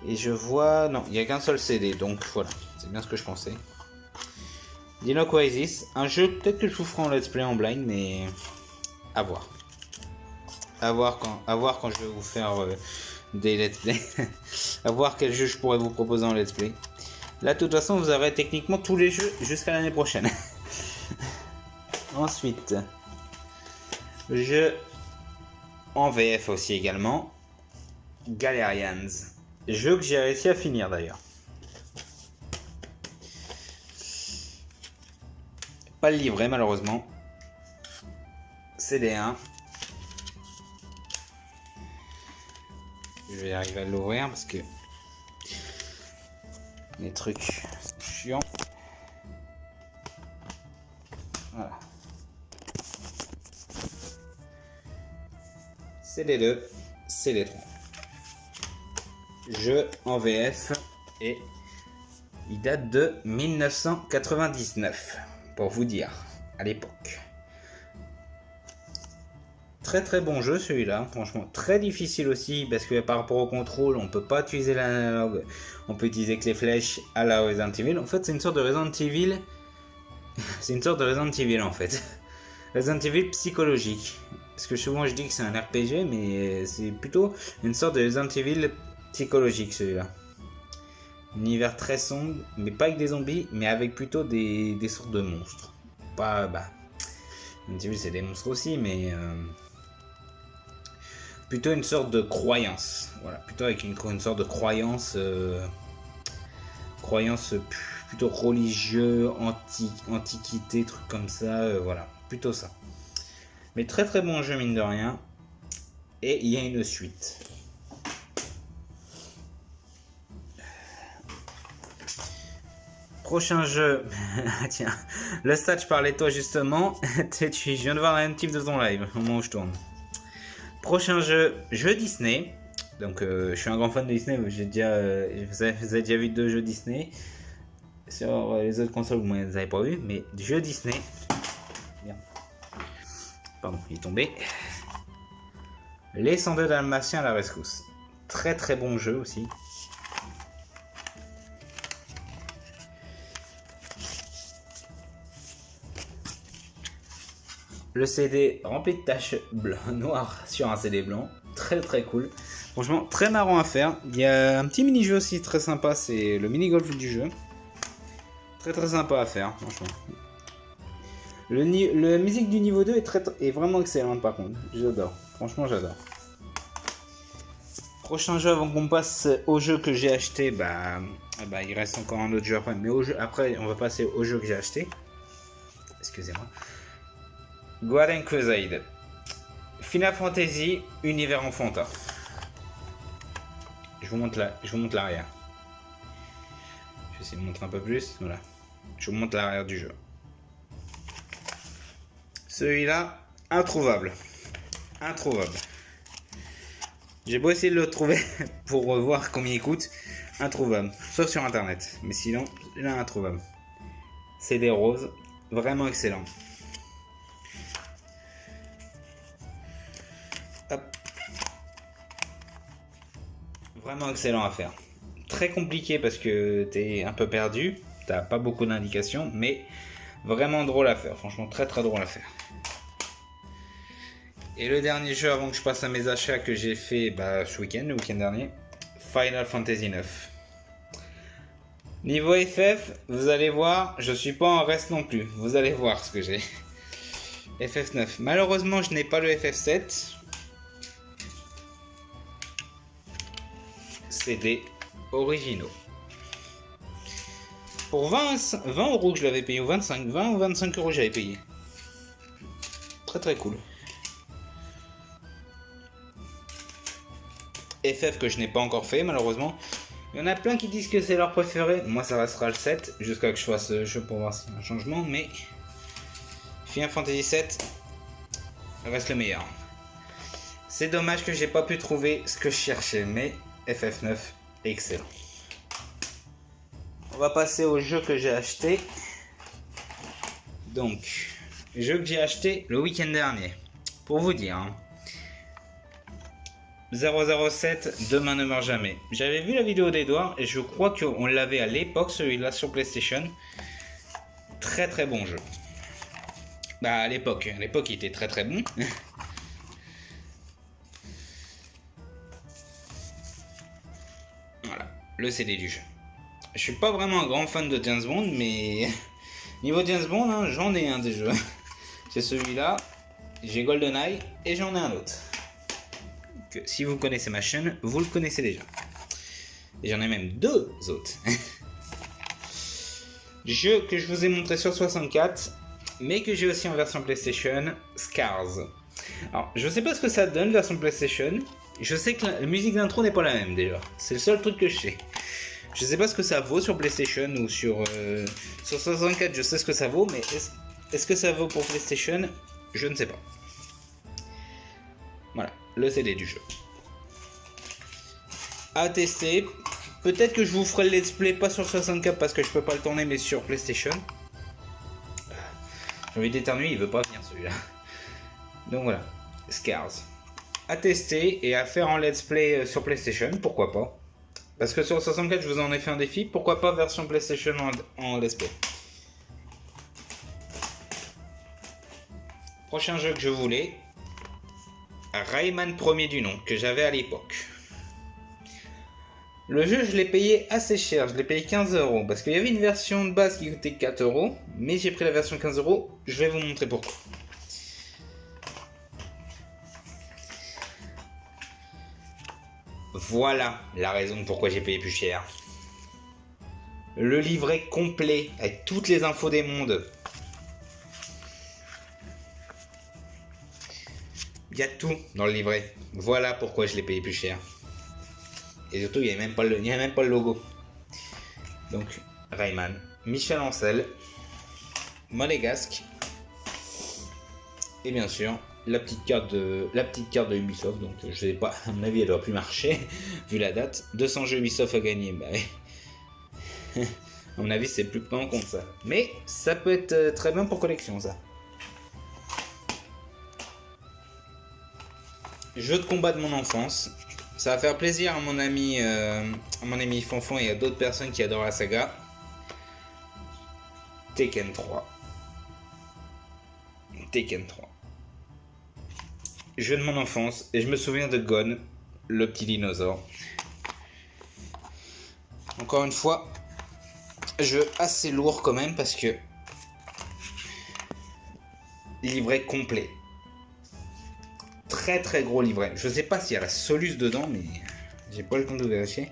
[SPEAKER 1] Et je vois... Non, il n'y a qu'un seul CD, donc voilà. C'est bien ce que je pensais. Dino Crisis, un jeu peut-être que je vous ferai en let's play en blind, mais à voir. À voir quand je vais vous faire des let's play. À voir quel jeu je pourrais vous proposer en let's play. Là, de toute façon, vous aurez techniquement tous les jeux jusqu'à l'année prochaine. Ensuite, jeu en VF aussi également. Galerians. Jeu que j'ai réussi à finir d'ailleurs. Pas le livret malheureusement. CD1. Je vais arriver à l'ouvrir parce que les trucs chiants. Voilà. CD2, CD3. Jeu en VF et il date de 1999 pour vous dire à l'époque. Très très bon jeu celui-là, franchement très difficile aussi parce que par rapport au contrôle on peut pas utiliser l'analogue, on peut utiliser que les flèches à la Resident Evil. En fait c'est une sorte de Resident Evil, c'est une sorte de Resident Evil en fait. Resident Evil psychologique. Parce que souvent je dis que c'est un RPG mais c'est plutôt une sorte de Resident Evil psychologique celui-là. Univers très sombre, mais pas avec des zombies, mais avec plutôt des sortes de monstres. Pas Resident Evil c'est des monstres aussi mais... plutôt une sorte de croyance, voilà, plutôt avec une sorte de croyance, plutôt religieux, antiquité, truc comme ça, voilà, plutôt ça. Mais très très bon jeu mine de rien, et il y a une suite. Prochain jeu, tiens, le stat je parlais de toi justement, je viens de voir un type de ton live au moment où je tourne. Prochain jeu Disney. Donc je suis un grand fan de Disney, vous avez déjà vu 2 jeux Disney. Sur les autres consoles, vous ne les avez pas vus, mais jeu Disney. Merde. Pardon, il est tombé. Les 102 Dalmatiens à la rescousse. Très très bon jeu aussi. Le CD rempli de taches noires sur un CD blanc, très très cool. Franchement, très marrant à faire. Il y a un petit mini-jeu aussi très sympa, c'est le mini-golf du jeu. Très très sympa à faire, franchement. La musique du niveau 2 est vraiment excellente par contre, j'adore. Franchement, j'adore. Prochain jeu avant qu'on passe au jeu que j'ai acheté, il reste encore un autre jeu après. Mais après, on va passer au jeu que j'ai acheté. Excusez-moi. Golden Crusade. Final Fantasy, univers enfantin. Je vous montre l'arrière. Je vais essayer de montrer un peu plus. Voilà. Je vous montre l'arrière du jeu. Celui-là, introuvable. Introuvable. J'ai beau essayer de le trouver pour voir combien il coûte. Introuvable. Sauf sur internet. Mais sinon, là, introuvable. C'est des roses. Vraiment excellent. Hop. Vraiment excellent à faire. Très compliqué parce que t'es un peu perdu. T'as pas beaucoup d'indications. Mais vraiment drôle à faire. Franchement, très très drôle à faire. Et le dernier jeu avant que je passe à mes achats que j'ai fait ce week-end, le week-end dernier. Final Fantasy 9. Niveau FF, vous allez voir, je suis pas en reste non plus. Vous allez voir ce que j'ai. FF9. Malheureusement, je n'ai pas le FF7. CD originaux. Pour 20 € que je l'avais payé, ou 20 ou 25 € j'avais payé. Très très cool. FF que je n'ai pas encore fait malheureusement. Il y en a plein qui disent que c'est leur préféré. Moi ça restera le 7 jusqu'à que je fasse ce jeu pour voir s'il y a un changement. Mais Final Fantasy 7 reste le meilleur. C'est dommage que j'ai pas pu trouver ce que je cherchais. Mais FF9 est excellent. On va passer au jeu que j'ai acheté. Donc, jeu que j'ai acheté le week-end dernier. Pour vous dire. 007, Demain ne meurt jamais. J'avais vu la vidéo d'Edouard et je crois qu'on l'avait à l'époque, celui-là sur PlayStation. Très très bon jeu. À l'époque il était très très bon. Voilà, le CD du jeu. Je suis pas vraiment un grand fan de James Bond, mais niveau James Bond, hein, j'en ai un des jeux. C'est celui-là, j'ai GoldenEye et j'en ai un autre. Que si vous connaissez ma chaîne, vous le connaissez déjà. Et j'en ai même 2 autres. Jeu que je vous ai montré sur 64, mais que j'ai aussi en version PlayStation, Scars. Alors, je sais pas ce que ça donne version PlayStation. Je sais que la musique d'intro n'est pas la même déjà. C'est le seul truc que je sais. Je sais pas ce que ça vaut sur PlayStation ou sur 64, je sais ce que ça vaut, mais est-ce que ça vaut pour PlayStation? Je ne sais pas. Voilà, le CD du jeu. À tester. Peut-être que je vous ferai le let's play, pas sur 64 parce que je peux pas le tourner, mais sur PlayStation. J'ai envie d'éternuer, il veut pas venir celui-là. Donc voilà. Scars. À tester et à faire en let's play sur PlayStation, pourquoi pas. Parce que sur 64, je vous en ai fait un défi, pourquoi pas version PlayStation en let's play. Prochain jeu que je voulais, Rayman premier du nom, que j'avais à l'époque. Le jeu, je l'ai payé assez cher, je l'ai payé 15 €, parce qu'il y avait une version de base qui coûtait 4 €, mais j'ai pris la version 15 €, je vais vous montrer pourquoi. Voilà la raison pourquoi j'ai payé plus cher. Le livret complet, avec toutes les infos des mondes. Il y a tout dans le livret. Voilà pourquoi je l'ai payé plus cher. Et surtout, il n'y a même pas le logo. Donc, Rayman, Michel Ancel, Monégasque. Et bien sûr, la petite carte de Ubisoft. Donc, je sais pas, à mon avis, elle doit plus marcher, vu la date. 200 jeux Ubisoft à gagner. Bah oui. À mon avis, c'est plus pas en compte ça. Mais ça peut être très bien pour collection, ça. Jeu de combat de mon enfance. Ça va faire plaisir à mon ami Fonfon et à d'autres personnes qui adorent la saga. Tekken 3. Tekken 3. Jeu de mon enfance. Et je me souviens de Gon, le petit dinosaure. Encore une fois, jeu assez lourd quand même parce que livret complet. Très très gros livret. Je sais pas s'il y a la Solus dedans, mais j'ai pas le temps de vérifier.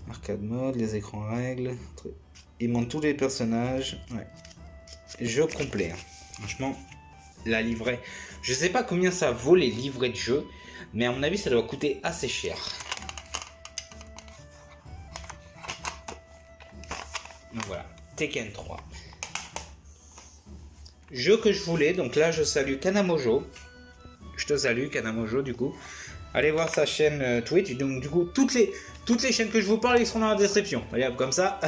[SPEAKER 1] Arcade mode, les écrans règles. Il montre tous les personnages. Ouais. Jeu complet. Franchement, la livret. Je sais pas combien ça vaut les livrets de jeu, mais à mon avis, ça doit coûter assez cher. Donc voilà, Tekken 3. Jeu que je voulais, donc là je salue Kanamojo. Je te salue Kanamojo du coup. Allez voir sa chaîne Twitch. Donc du coup toutes les chaînes que je vous parle, ils seront dans la description. Regarde comme ça,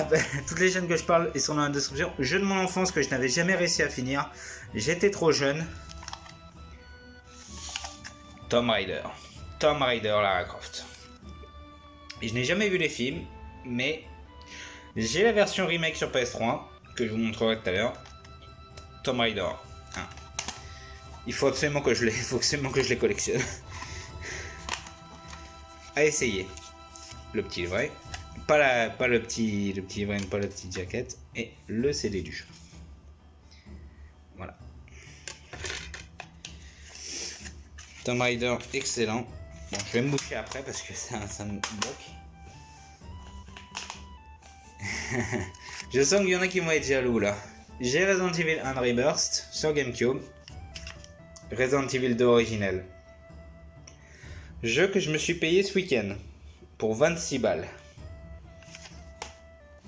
[SPEAKER 1] toutes les chaînes que je parle, ils sont dans la description. Jeu de mon enfance que je n'avais jamais réussi à finir. J'étais trop jeune. Tomb Raider. Tomb Raider Lara Croft. Et je n'ai jamais vu les films, mais j'ai la version remake sur PS3 que je vous montrerai tout à l'heure. Tomb Raider 1. Il faut absolument que je les collectionne. À essayer. Le petit livret. Pas le petit livret, pas la petite jaquette. Et le CD du jeu. Voilà. Tomb Raider, excellent. Bon, je vais me moucher après parce que ça me bloque. Je sens qu'il y en a qui vont être jaloux là. J'ai Resident Evil 1 Rebirth sur GameCube. Resident Evil 2 original. Jeu que je me suis payé ce week-end. Pour 26 balles.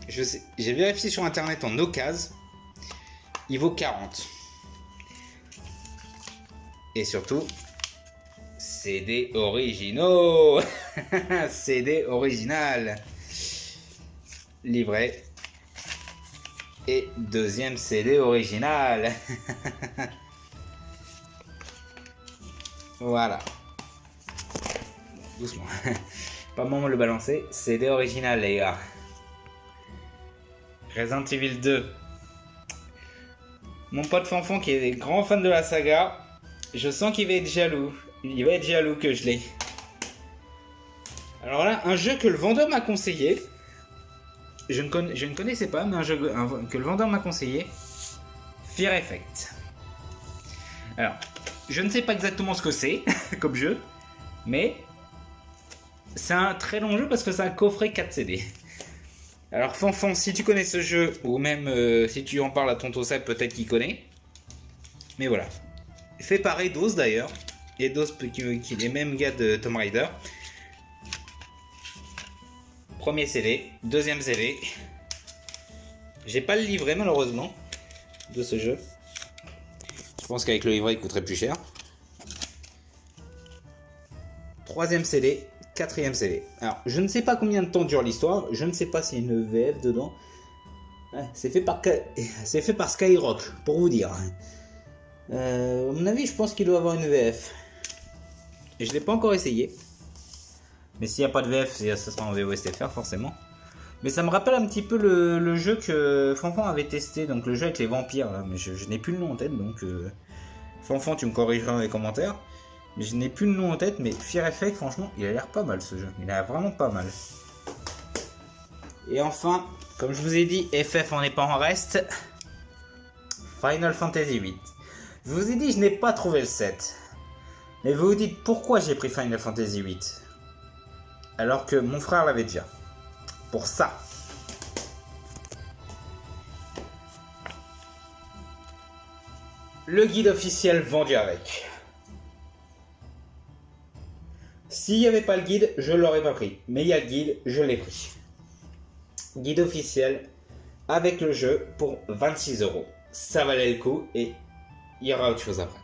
[SPEAKER 1] J'ai vérifié sur internet en occasion. Il vaut 40. Et surtout, CD originaux. CD original. Livret. Et deuxième CD original. Voilà. Doucement. Pas moment de le balancer. CD original, les gars. Resident Evil 2. Mon pote Fanfon qui est grand fan de la saga. Je sens qu'il va être jaloux. Il va être jaloux que je l'ai. Alors là, un jeu que le vendeur m'a conseillé. Je ne connaissais pas, mais un jeu que le vendeur m'a conseillé. Fear Effect. Alors, je ne sais pas exactement ce que c'est comme jeu, mais c'est un très long jeu parce que c'est un coffret 4 CD. Alors Fanfan, si tu connais ce jeu, ou même si tu en parles à tonton Seb, peut-être qu'il connaît. Mais voilà. Fait par Eidos d'ailleurs. Eidos qui est les mêmes gars de Tomb Raider. Premier CD, deuxième CD. J'ai pas le livret malheureusement de ce jeu. Je pense qu'avec le livret il coûterait plus cher. Troisième CD, quatrième CD. Alors je ne sais pas combien de temps dure l'histoire. Je ne sais pas s'il y a une VF dedans. C'est fait par Skyrock pour vous dire. À mon avis, je pense qu'il doit avoir une VF. Et je l'ai pas encore essayé. Mais s'il n'y a pas de VF, ça sera en VOSTFR forcément. Mais ça me rappelle un petit peu le jeu que Fanfan avait testé, donc le jeu avec les vampires là. Mais je n'ai plus le nom en tête, donc Fanfan, tu me corrigeras dans les commentaires. Mais je n'ai plus le nom en tête, mais Fear Effect, franchement, il a l'air pas mal ce jeu. Il a l'air vraiment pas mal. Et enfin, comme je vous ai dit, FF en est pas en reste. Final Fantasy VIII. Je vous ai dit, je n'ai pas trouvé le 7. Mais vous vous dites pourquoi j'ai pris Final Fantasy VIII alors que mon frère l'avait déjà. Pour ça. Le guide officiel vendu avec. S'il n'y avait pas le guide, je ne l'aurais pas pris. Mais il y a le guide, je l'ai pris. Guide officiel avec le jeu pour 26 €. Ça valait le coup et il y aura autre chose après.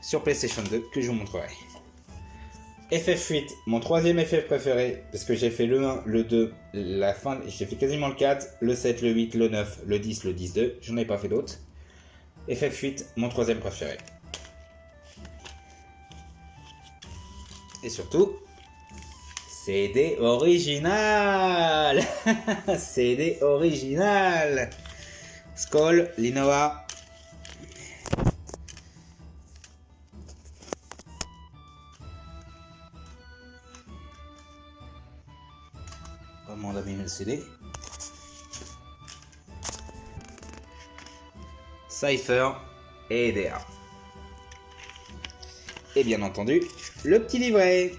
[SPEAKER 1] Sur PlayStation 2 que je vous montrerai. FF8, mon troisième FF préféré, parce que j'ai fait le 1, le 2, la fin, j'ai fait quasiment le 4, le 7, le 8, le 9, le 10, le 10-2, j'en ai pas fait d'autres. FF8, mon troisième préféré. Et surtout, CD original. CD original. Skoll, Linoa. Comment on a mis le CD. Cypher et EDA. Et bien entendu, le petit livret.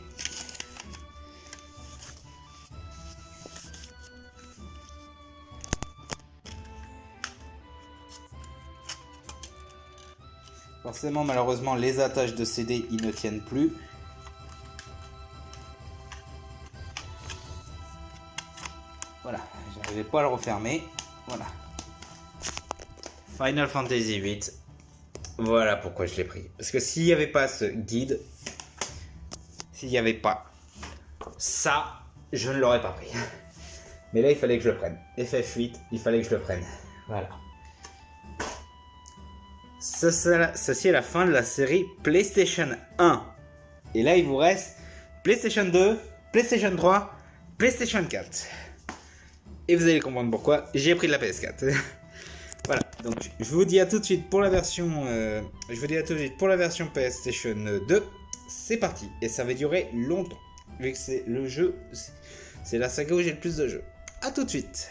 [SPEAKER 1] Forcément, malheureusement, les attaches de CD, ils ne tiennent plus. Voilà, j'arrivais pas à le refermer. Voilà. Final Fantasy VIII. Voilà pourquoi je l'ai pris. Parce que s'il n'y avait pas ce guide, s'il n'y avait pas ça, je ne l'aurais pas pris. Mais là, il fallait que je le prenne. FF8, il fallait que je le prenne. Voilà. Ceci est la fin de la série PlayStation 1. Et là, il vous reste PlayStation 2, PlayStation 3, PlayStation 4. Et vous allez comprendre pourquoi j'ai pris de la PS4. Voilà, donc je vous dis à tout de suite pour la version, PlayStation 2. C'est parti, et ça va durer longtemps, vu que c'est le jeu, c'est la saga où j'ai le plus de jeux. À tout de suite.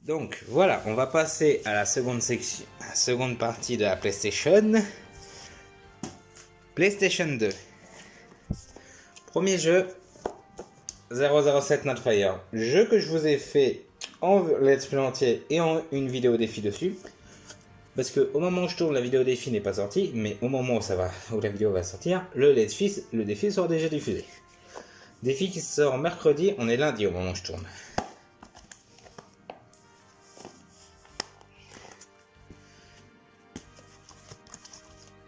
[SPEAKER 1] Donc voilà, on va passer à la seconde section, à la seconde partie de la PlayStation. PlayStation 2. Premier jeu, 007 Nightfire. Jeu que je vous ai fait en let's play entier et en une vidéo défi dessus. Parce que au moment où je tourne, la vidéo défi n'est pas sortie, mais au moment où la vidéo va sortir, le défi sera déjà diffusé. Défi qui sort mercredi, on est lundi au moment où je tourne.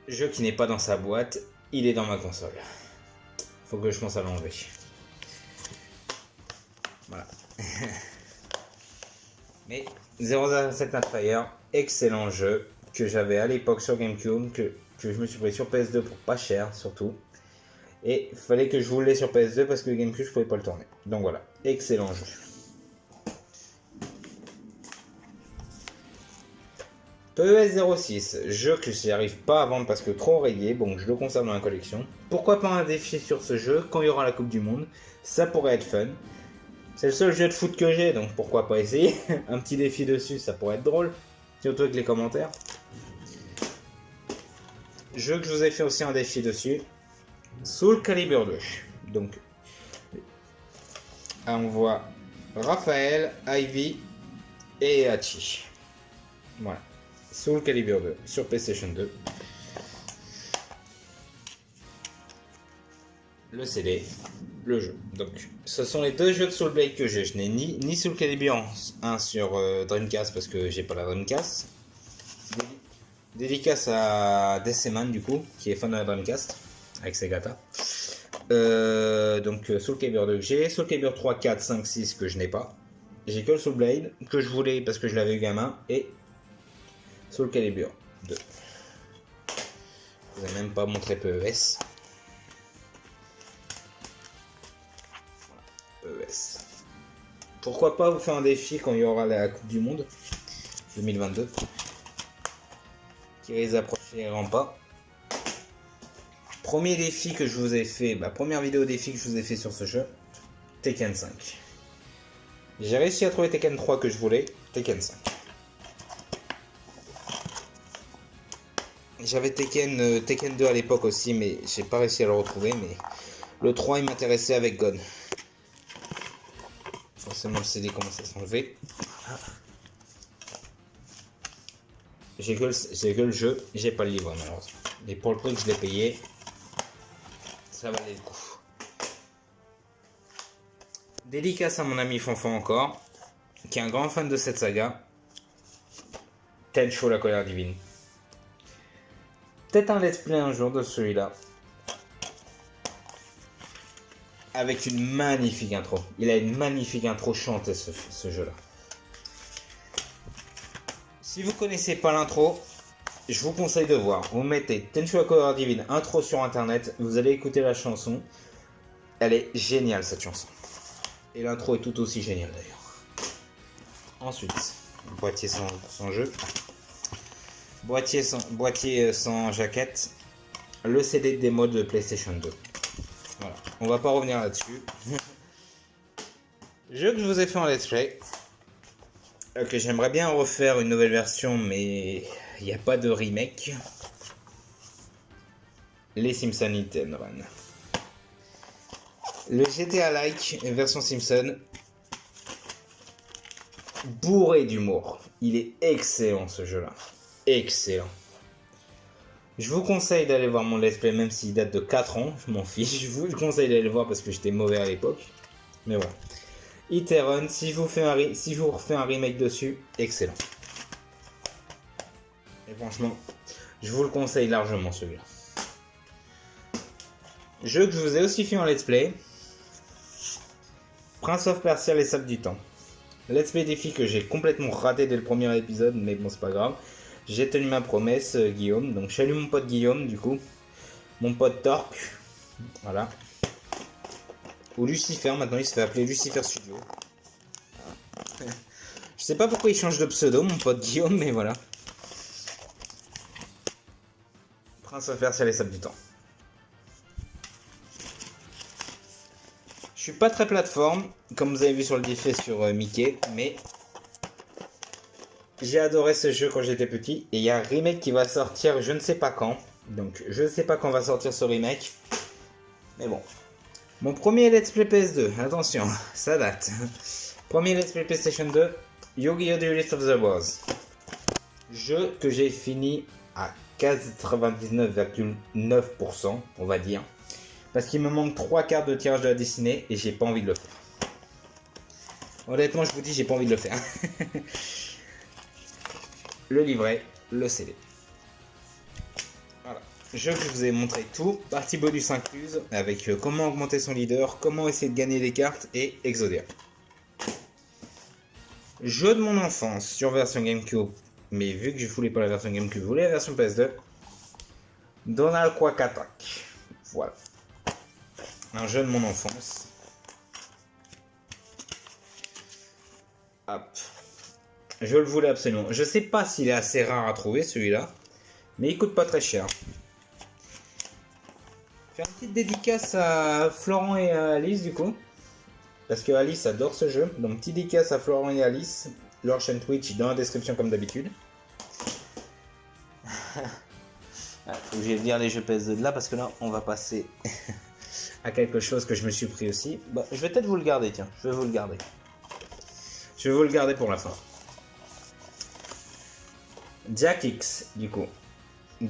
[SPEAKER 1] Jeu qui n'est pas dans sa boîte, il est dans ma console. Faut que je pense à l'enlever. Voilà. Mais 007 Nightfire, excellent jeu que j'avais à l'époque sur GameCube, que je me suis pris sur PS2 pour pas cher surtout. Et il fallait que je vous l'ai sur PS2 parce que le GameCube je pouvais pas le tourner. Donc voilà, excellent jeu. PES 06, jeu que j'arrive pas à vendre parce que trop rayé, donc je le conserve dans la collection. Pourquoi pas un défi sur ce jeu quand il y aura la Coupe du Monde, ça pourrait être fun. C'est le seul jeu de foot que j'ai, donc pourquoi pas essayer. Un petit défi dessus, ça pourrait être drôle, surtout avec les commentaires. Jeu que je vous ai fait aussi un défi dessus, Soul Calibur 2. Donc, on voit Raphaël, Ivy et Hachi. Voilà. Soul Calibur 2 sur PlayStation 2. Le CD, le jeu. Donc, ce sont les deux jeux de Soul Blade que j'ai. Je n'ai ni Soul Calibur 1 sur Dreamcast parce que j'ai pas la Dreamcast. Dédicace à Deciman du coup, qui est fan de la Dreamcast. avec Segata. Donc Soul Calibur 2 que j'ai, Soul Calibur 3, 4, 5, 6 que je n'ai pas. J'ai que le Soul Blade que je voulais parce que je l'avais eu gamin et Soul Calibur 2. Je vous ai même pas montré PES. Voilà, PES. Pourquoi pas vous faire un défi quand il y aura la Coupe du Monde 2022 qui risque d'approcher vraiment pas. Premier défi que je vous ai fait, première vidéo défi que je vous ai fait sur ce jeu, Tekken 5. J'ai réussi à trouver Tekken 3 que je voulais, Tekken 5. J'avais Tekken 2 à l'époque aussi, mais j'ai pas réussi à le retrouver. Mais le 3 il m'intéressait avec God. Forcément le CD commence à s'enlever. J'ai que le jeu, j'ai pas le livre malheureusement. Mais pour le prix que je l'ai payé, ça valait le coup. Dédicace à mon ami Fanfan encore, qui est un grand fan de cette saga. Tencho la colère divine. Peut-être un let's play un jour de celui-là. Avec une magnifique intro. Il a une magnifique intro chantée ce jeu-là. Si vous connaissez pas l'intro, je vous conseille de voir. Vous mettez Tenchu la colère divine intro sur internet, vous allez écouter la chanson. Elle est géniale cette chanson. Et l'intro est tout aussi géniale d'ailleurs. Ensuite, boîtier sans jeu. Boîtier sans jaquette. Le CD de démo de PlayStation 2. Voilà, on va pas revenir là-dessus. Jeu que je vous ai fait en let's play. Que j'aimerais bien refaire une nouvelle version, mais il n'y a pas de remake. Les Simpsons Hit and Run. Le GTA-like version Simpson, bourré d'humour. Il est excellent ce jeu-là. Excellent. Je vous conseille d'aller voir mon let's play, même s'il date de 4 ans. Je m'en fiche. Je vous conseille d'aller le voir parce que j'étais mauvais à l'époque. Mais voilà. Hit and Run, si je vous refais un remake dessus, excellent. Et franchement, je vous le conseille largement celui-là. Jeu que je vous ai aussi fait en let's play. Prince of Persia, les sables du temps. Let's play défi que j'ai complètement raté dès le premier épisode, mais bon, c'est pas grave. J'ai tenu ma promesse, Guillaume. Donc, je salue mon pote Guillaume, du coup. Mon pote Torque. Voilà. Ou Lucifer, maintenant il se fait appeler Lucifer Studio. Je sais pas pourquoi il change de pseudo, mon pote Guillaume, mais voilà. Prince of Persia, les sables du temps. Je suis pas très plateforme, comme vous avez vu sur le défi sur Mickey, mais j'ai adoré ce jeu quand j'étais petit. Et il y a un remake qui va sortir, je ne sais pas quand. Donc je ne sais pas quand va sortir ce remake. Mais bon. Mon premier Let's Play PS2, attention, ça date. Premier Let's Play PlayStation 2, Yu-Gi-Oh! Duelist of the Wars. Jeu que j'ai fini à 99,9%, on va dire. Parce qu'il me manque 3 cartes de tirage de la destinée et j'ai pas envie de le faire. Honnêtement, je vous dis, j'ai pas envie de le faire. Le livret, le CD. Voilà. Jeu que je vous ai montré tout. Partie bonus incluse avec comment augmenter son leader, comment essayer de gagner des cartes et Exodia. Jeu de mon enfance sur version GameCube. Mais vu que je voulais pas la version GameCube, je voulais la version PS2. Donald Quack Attack. Voilà. Un jeu de mon enfance. Hop. Je le voulais absolument. Je sais pas s'il est assez rare à trouver celui-là. Mais il coûte pas très cher. Faire une petite dédicace à Florent et à Alice du coup. Parce que Alice adore ce jeu. Donc petite dédicace à Florent et Alice. Leur chaîne Twitch dans la description comme d'habitude. Faut que je vais dire les jeux PS2 de là parce que là on va passer à quelque chose que je me suis pris aussi. Je vais peut-être vous le garder, tiens. Je vais vous le garder. Je vais vous le garder pour la fin. Jack X, du coup.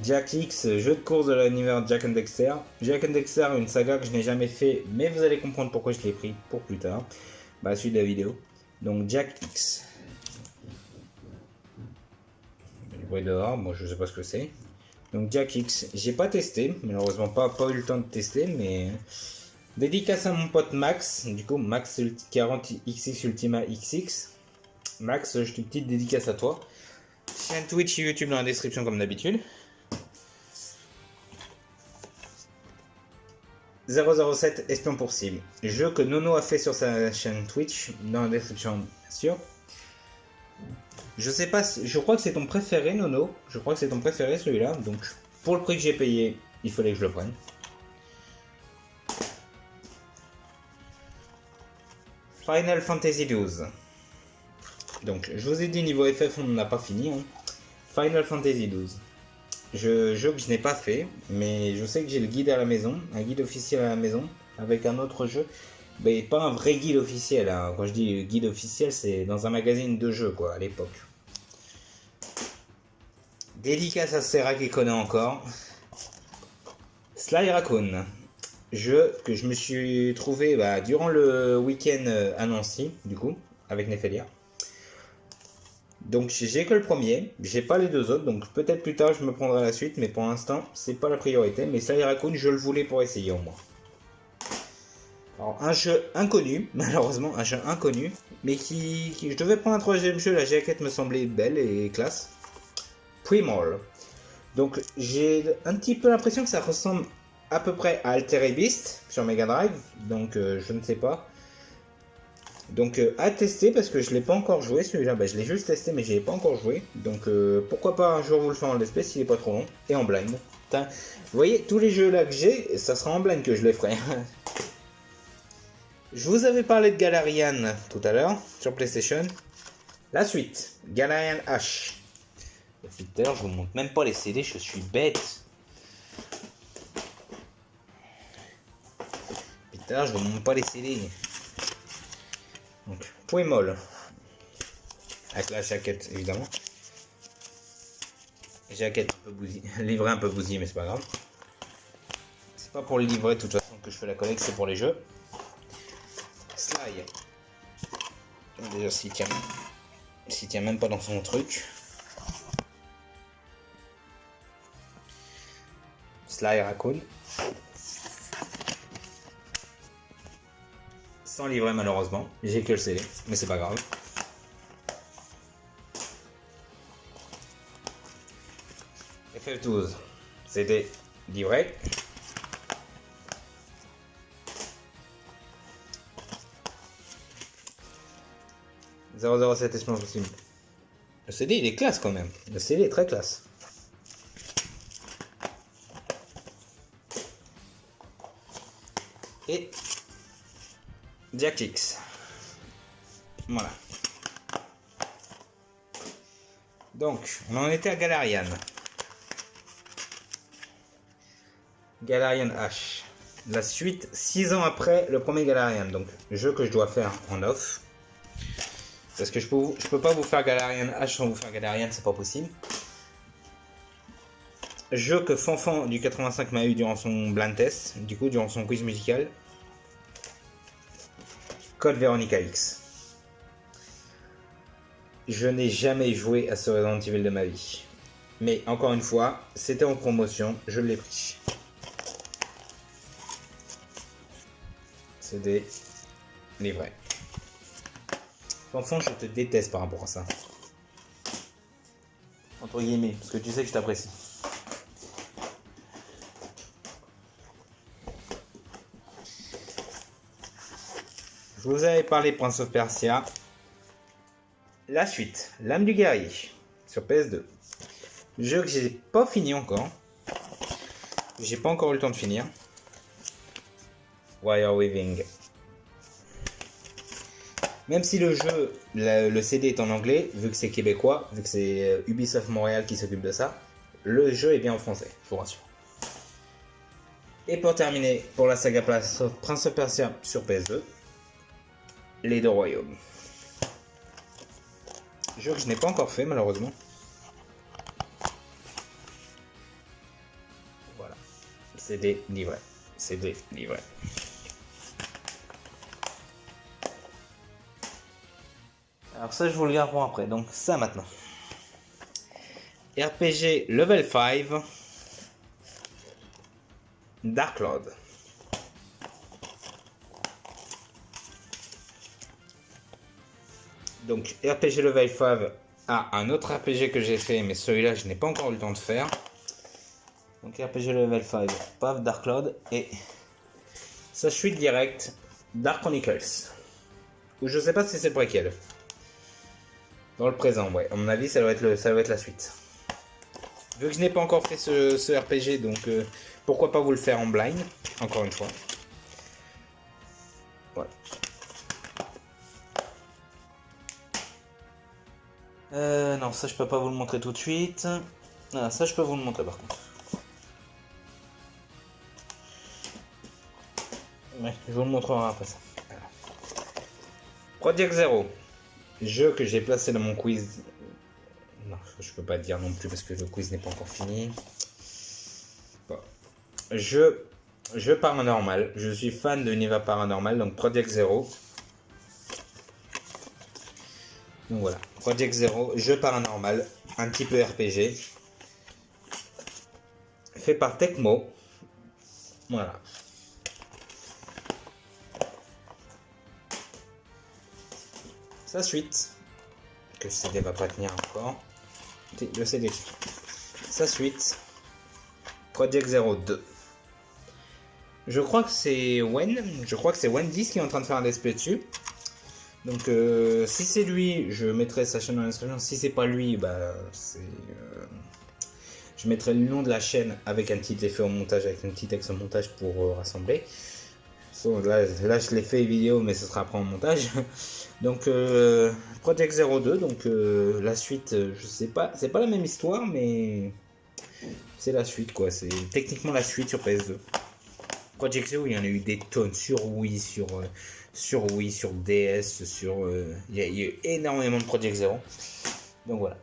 [SPEAKER 1] Jack X, jeu de course de l'univers Jack and Dexter. Jack and Dexter, une saga que je n'ai jamais fait, mais vous allez comprendre pourquoi je l'ai pris pour plus tard. À la suite de la vidéo. Donc Jack X. Du bruit dehors, moi je sais pas ce que c'est. Donc Jack X, j'ai pas testé, malheureusement pas eu le temps de tester, mais dédicace à mon pote Max, du coup Max 40XX Ultima XX. Max, je te petite dédicace à toi. Chaîne Twitch et YouTube dans la description comme d'habitude. 007 Espion pour cible. Jeu que Nono a fait sur sa chaîne Twitch, dans la description bien sûr. Je sais pas, je crois que c'est ton préféré Nono. Je crois que c'est ton préféré celui-là. Donc pour le prix que j'ai payé, il fallait que je le prenne. Final Fantasy XII. Donc je vous ai dit niveau FF on n'a pas fini. Hein. Final Fantasy XII. Jeu que je n'ai pas fait, mais je sais que j'ai le guide à la maison, un guide officiel à la maison, avec un autre jeu. Mais pas un vrai guide officiel, hein. Quand je dis guide officiel, c'est dans un magazine de jeux, quoi, à l'époque. Dédicace à Serra qui connaît encore. Sly Raccoon. Jeu que je me suis trouvé durant le week-end à Nancy, du coup, avec Nephelia. Donc j'ai que le premier, j'ai pas les deux autres, donc peut-être plus tard je me prendrai la suite, mais pour l'instant c'est pas la priorité. Mais Sly Raccoon, je le voulais pour essayer au moins. Alors un jeu inconnu, malheureusement un jeu inconnu, mais qui je devais prendre un troisième jeu, la jaquette me semblait belle et classe. Primal. Donc j'ai un petit peu l'impression que ça ressemble à peu près à Altered Beast sur Mega Drive, donc je ne sais pas. Donc à tester parce que je l'ai pas encore joué celui-là, je l'ai juste testé mais je l'ai pas encore joué. Donc pourquoi pas un jour vous le faire en l'espèce s'il est pas trop long et en blind. Vous voyez tous les jeux là que j'ai, ça sera en blind que je les ferai. Je vous avais parlé de Galarian tout à l'heure sur PlayStation. La suite, Galarian H. Depuis tout à l'heure je vous montre même pas les CD, je suis bête. Depuis tout à l'heure je vous montre pas les CD. Donc, Primal, avec la jaquette évidemment. Jaquette un peu bousillée, livret un peu bousillé, mais c'est pas grave. C'est pas pour le livret de toute façon que je fais la collecte, c'est pour les jeux. Sly. Déjà s'il tient même pas dans son truc. Sly Raccoon. Sans livret malheureusement, j'ai que le CD, mais c'est pas grave. FF12, CD livret. « 007 Espion possible. Le CD il est classe quand même, le CD est très classe. Et Jack X. Voilà. Donc, on en était à Galarian. Galarian H. La suite 6 ans après le premier Galarian. Donc, le jeu que je dois faire en off. Parce que je peux pas vous faire Galarian H sans vous faire Galarian, c'est pas possible. Jeu que Fanfan du 85 m'a eu durant son blind test, du coup durant son quiz musical. Code Veronica X. Je n'ai jamais joué à ce Resident Evil de ma vie. Mais encore une fois, c'était en promotion, je l'ai pris. C'est des livrets. Fanfan, je te déteste par rapport à ça. Entre guillemets, parce que tu sais que je t'apprécie. Je vous avais parlé de Prince of Persia. La suite, L'âme du guerrier, sur PS2. Jeu que j'ai pas fini encore. J'ai pas encore eu le temps de finir. Wire Weaving. Même si le jeu, le CD est en anglais, vu que c'est québécois, vu que c'est Ubisoft Montréal qui s'occupe de ça, le jeu est bien en français, je vous rassure. Et pour terminer, pour la saga Prince of Persia sur PS2, Les Deux Royaumes. Jeu que je n'ai pas encore fait malheureusement. Voilà. C'est des livrets. C'est des livrets. Alors ça je vous le garde pour après. Donc ça maintenant. RPG Level 5. Dark Lord. Donc RPG Level 5 a un autre RPG que j'ai fait, mais celui-là je n'ai pas encore eu le temps de faire. Donc RPG Level 5, Path Dark Lord et sa suite directe, Dark Chronicles. Ou je sais pas si c'est le préquel. Dans le présent, ouais. À mon avis, ça doit être la suite. Vu que je n'ai pas encore fait ce RPG, donc pourquoi pas vous le faire en blind, encore une fois. Voilà. Non, ça je peux pas vous le montrer tout de suite. Ah, ça je peux vous le montrer par contre. Ouais, je vous le montrerai après ça. Voilà. Project Zero. Jeu que j'ai placé dans mon quiz. Non, je peux pas dire non plus parce que le quiz n'est pas encore fini. Bon. Jeu paranormal. Je suis fan de l'univers paranormal, donc Project Zero. Donc voilà, Project Zero, jeu paranormal, un petit peu RPG. Fait par Tecmo. Voilà. Sa suite, que le CD va pas tenir encore. Le CD. Sa suite, Project Zero 2. Je crois que c'est Wendy qui est en train de faire un let's play dessus. Donc si c'est lui, je mettrai sa chaîne dans la description. Si c'est pas lui, bah je mettrai le nom de la chaîne avec un petit effet au montage, avec un petit texte au montage pour rassembler. So, là je l'ai fait vidéo, mais ce sera après en montage. Donc Project Zero 2, donc la suite, je sais pas, c'est pas la même histoire, mais c'est la suite quoi. C'est techniquement la suite sur PS2. Project Zero, il y en a eu des tonnes sur Wii, sur Wii, sur DS, il y a eu énormément de Project Zero. Donc voilà.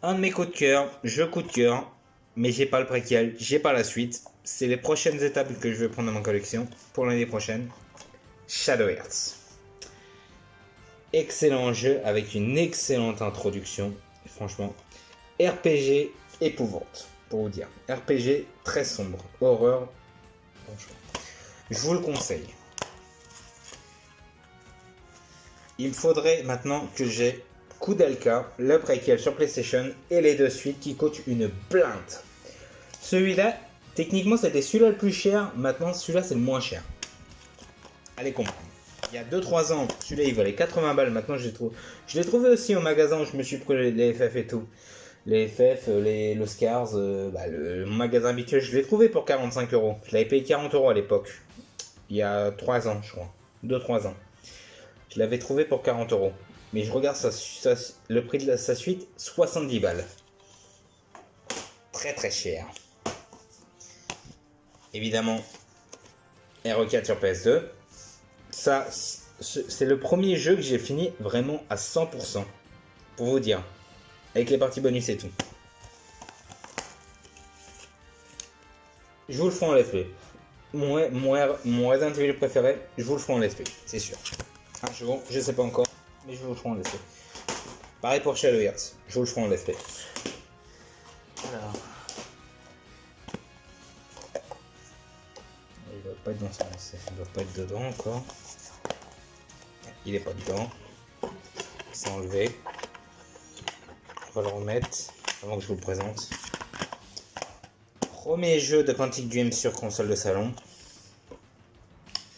[SPEAKER 1] Un de mes coups de cœur, jeu coup de cœur, mais j'ai pas le préquel, j'ai pas la suite. C'est les prochaines étapes que je vais prendre dans ma collection pour l'année prochaine. Shadow Hearts. Excellent jeu avec une excellente introduction. Franchement, RPG épouvante, pour vous dire. RPG très sombre, horreur. Franchement, je vous le conseille. Il me faudrait maintenant que j'ai Koudelka, le préquel sur PlayStation et les deux suites qui coûtent une blinde. Celui-là, techniquement c'était celui-là le plus cher, maintenant celui-là c'est le moins cher. Allez comprendre. Il y a 2-3 ans, celui-là il valait 80 balles, maintenant je l'ai trouvé aussi au magasin où je me suis pris les FF et tout. Les FF, les Scars, le magasin habituel, je l'ai trouvé pour 45 €. Je l'avais payé 40 € à l'époque. Il y a 3 ans je crois. 2-3 ans. Je l'avais trouvé pour 40 €. Mais je regarde le prix de sa suite, 70 balles. Très très cher. Évidemment, RE4 sur PS2. Ça, c'est le premier jeu que j'ai fini vraiment à 100%. Pour vous dire. Avec les parties bonus et tout. Je vous le ferai en let's play. Mon Resident Evil préféré, je vous le ferai en let's play, c'est sûr. Un jour, je sais pas encore, mais je vous le ferai en let's play. Pareil pour Shadow Hearts, je vous le ferai en let's play. Alors. Il doit pas être dans son essai, il doit pas être dedans encore. Il est pas dedans. C'est enlevé. On va le remettre avant que je vous le présente. Premier jeu de Quantic Dream sur console de salon.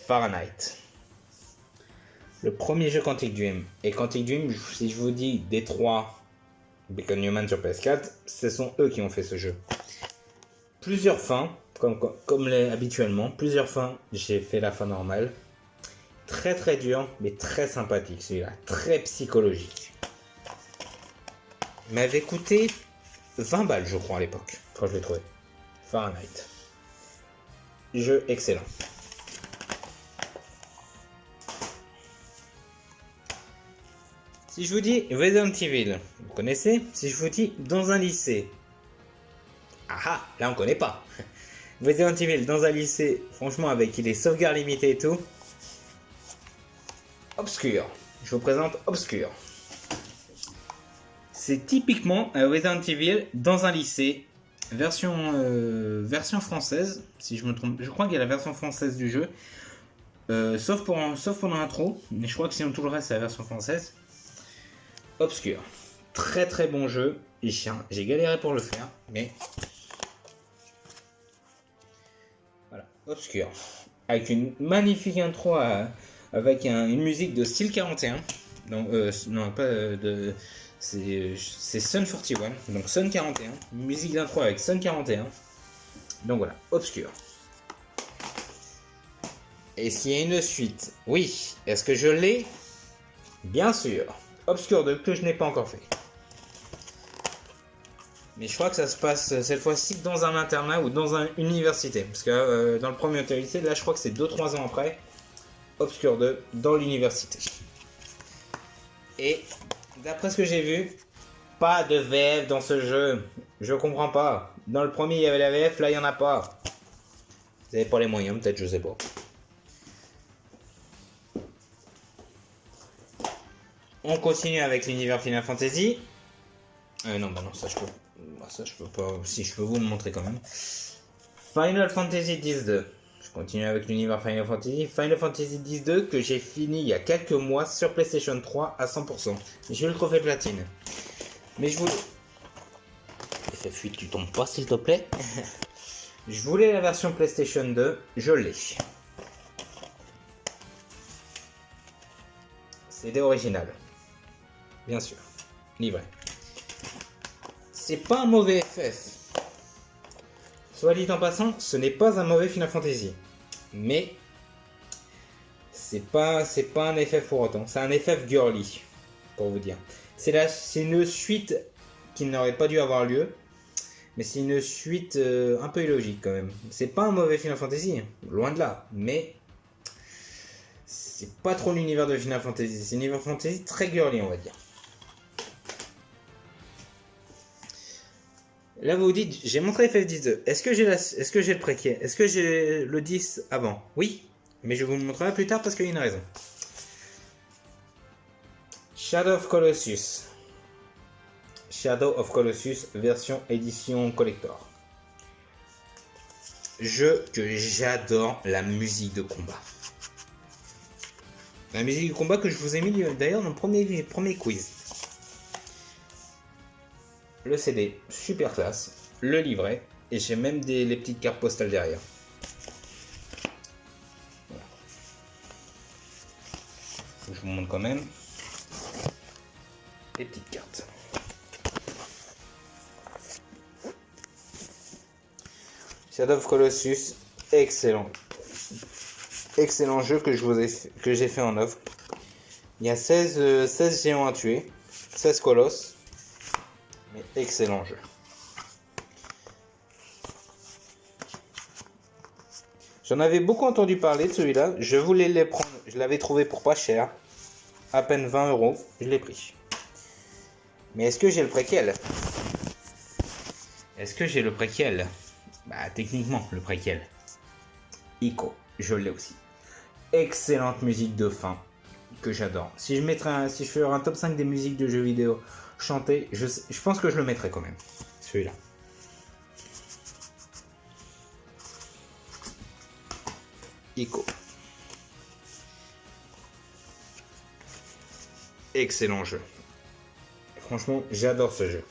[SPEAKER 1] Fahrenheit. Le premier jeu Quantic Dream. Et Quantic Dream, si je vous dis Détroit, Become Human sur PS4, ce sont eux qui ont fait ce jeu. Plusieurs fins, comme habituellement, plusieurs fins, j'ai fait la fin normale. Très très dur, mais très sympathique celui-là. Très psychologique. Il m'avait coûté 20 balles, je crois, à l'époque, quand je l'ai trouvé. Fahrenheit. Jeu excellent. Si je vous dis Resident Evil, vous connaissez? Si je vous dis dans un lycée. Ah, là on connaît pas. Resident Evil dans un lycée, franchement avec les sauvegardes limitées et tout. Obscur. Je vous présente Obscur. C'est typiquement un Resident Evil dans un lycée version française, si je me trompe. Je crois qu'il y a la version française du jeu. Sauf pour l'intro, mais je crois que sinon tout le reste c'est la version française. Obscure. Très très bon jeu. J'ai galéré pour le faire, mais voilà. Obscure. Avec une magnifique intro avec une musique de style 41. Donc, non, pas de. C'est Sun 41, donc Sun 41. Musique d'intro avec Sun 41. Donc voilà, Obscure. Est-ce qu'il y a une suite? Oui. Est-ce que je l'ai? Bien sûr. Obscure 2 que je n'ai pas encore fait. Mais je crois que ça se passe cette fois-ci dans un internat ou dans une université. Parce que dans le premier université, là je crois que c'est 2-3 ans après. Obscure 2 dans l'université. Et d'après ce que j'ai vu, pas de VF dans ce jeu. Je comprends pas. Dans le premier il y avait la VF, là il n'y en a pas. Vous n'avez pas les moyens, peut-être, je sais pas. On continue avec l'univers Final Fantasy. Non, bah non, ça je peux. Ça je peux pas. Si je peux vous le montrer quand même. Final Fantasy X-2. Je continue avec l'univers Final Fantasy. Final Fantasy X-2 que j'ai fini il y a quelques mois sur PlayStation 3 à 100%. J'ai eu le trophée platine. Mais je voulais. Effet fuite, tu tombes pas s'il te plaît. Je voulais la version PlayStation 2, je l'ai. CD original. Bien sûr. Livré. C'est pas un mauvais FF. Soit dit en passant, ce n'est pas un mauvais Final Fantasy. Mais c'est pas un FF pour autant. C'est un FF girly, pour vous dire. C'est une suite qui n'aurait pas dû avoir lieu. Mais c'est une suite un peu illogique quand même. C'est pas un mauvais Final Fantasy, loin de là. Mais c'est pas trop l'univers de Final Fantasy. C'est un univers fantasy très girly, on va dire. Là vous vous dites, j'ai montré FF12. Est-ce que j'ai le préquel? Est-ce que j'ai le 10 avant? Oui, mais je vous le montrerai plus tard parce qu'il y a une raison. Shadow of Colossus. Shadow of Colossus version édition collector. Jeu que j'adore la musique de combat. La musique de combat que je vous ai mis d'ailleurs dans le premier quiz. Le CD, super classe, le livret, et j'ai même les petites cartes postales derrière. Voilà. Je vous montre quand même les petites cartes. Shadow of Colossus, excellent. Excellent jeu que j'ai fait en offre. Il y a 16 géants à tuer, 16 colosses. Mais excellent jeu. J'en avais beaucoup entendu parler de celui-là. Je voulais les prendre. Je l'avais trouvé pour pas cher. À peine 20 €. Je l'ai pris. Mais est-ce que j'ai le préquel? Bah, techniquement, le préquel. Ico, je l'ai aussi. Excellente musique de fin que j'adore. Si je fais un top 5 des musiques de jeux vidéo chantées, je pense que je le mettrai quand même. Celui-là. Ico. Excellent jeu. Franchement, j'adore ce jeu.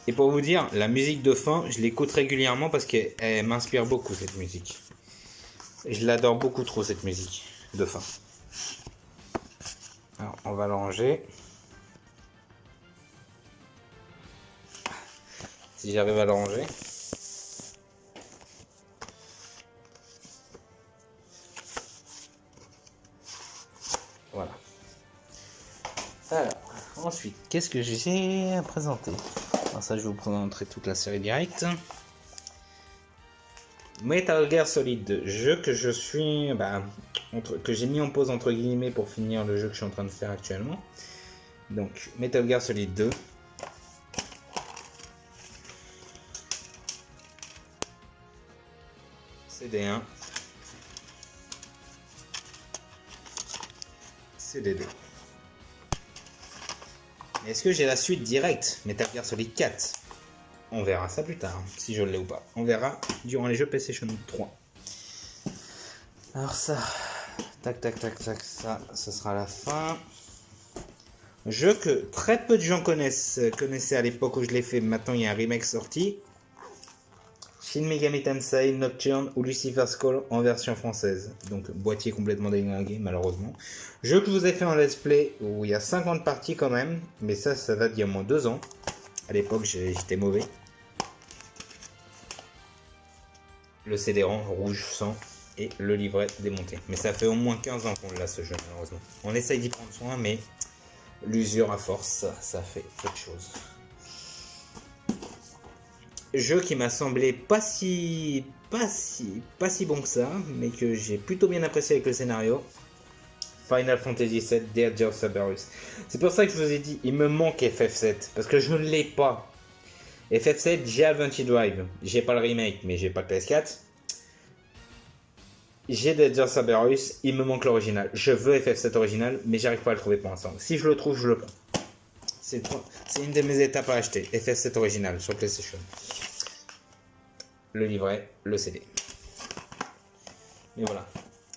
[SPEAKER 1] Et pour vous dire, la musique de fin, je l'écoute régulièrement parce qu'elle m'inspire beaucoup cette musique. Je l'adore beaucoup trop cette musique de fin. Alors, on va le ranger. Si j'arrive à le ranger. Voilà. Alors, ensuite, qu'est-ce que j'ai à présenter? Alors ça, je vous présenterai toute la série directe. Metal Gear Solid 2, jeu que je suis, que j'ai mis en pause entre guillemets pour finir le jeu que je suis en train de faire actuellement. Donc, Metal Gear Solid 2. CD1. CD2. Est-ce que j'ai la suite directe? Metal Gear Solid 4. On verra ça plus tard, si je l'ai ou pas. On verra durant les jeux PlayStation 3. Alors ça, tac, ça sera la fin. Jeu que très peu de gens connaissaient à l'époque où je l'ai fait. Maintenant, il y a un remake sorti. Shin Megami Tensei, Nocturne ou Lucifer's Call en version française. Donc, boîtier complètement déglingué, malheureusement. Jeu que je vous ai fait en let's play où il y a 50 parties quand même. Mais ça date d'il y a au moins 2 ans. À l'époque, j'étais mauvais. Le CD-ROM rouge sang et le livret démonté. Mais ça fait au moins 15 ans qu'on l'a ce jeu, malheureusement. On essaye d'y prendre soin, mais l'usure à force, ça fait quelque chose. Jeu qui m'a semblé pas si bon que ça, mais que j'ai plutôt bien apprécié avec le scénario. Final Fantasy VII The Edge of Cerberus. C'est pour ça que je vous ai dit, il me manque FF7, parce que je ne l'ai pas. FF7, j'ai Adventure Drive, j'ai pas le remake, mais j'ai pas le PS4. J'ai The Edge of Cerberus, il me manque l'original. Je veux FF7 original, mais j'arrive pas à le trouver pour l'instant. Si je le trouve, je le prends. C'est une de mes étapes à acheter, FF7 original sur PlayStation. Le livret, le CD. Et voilà.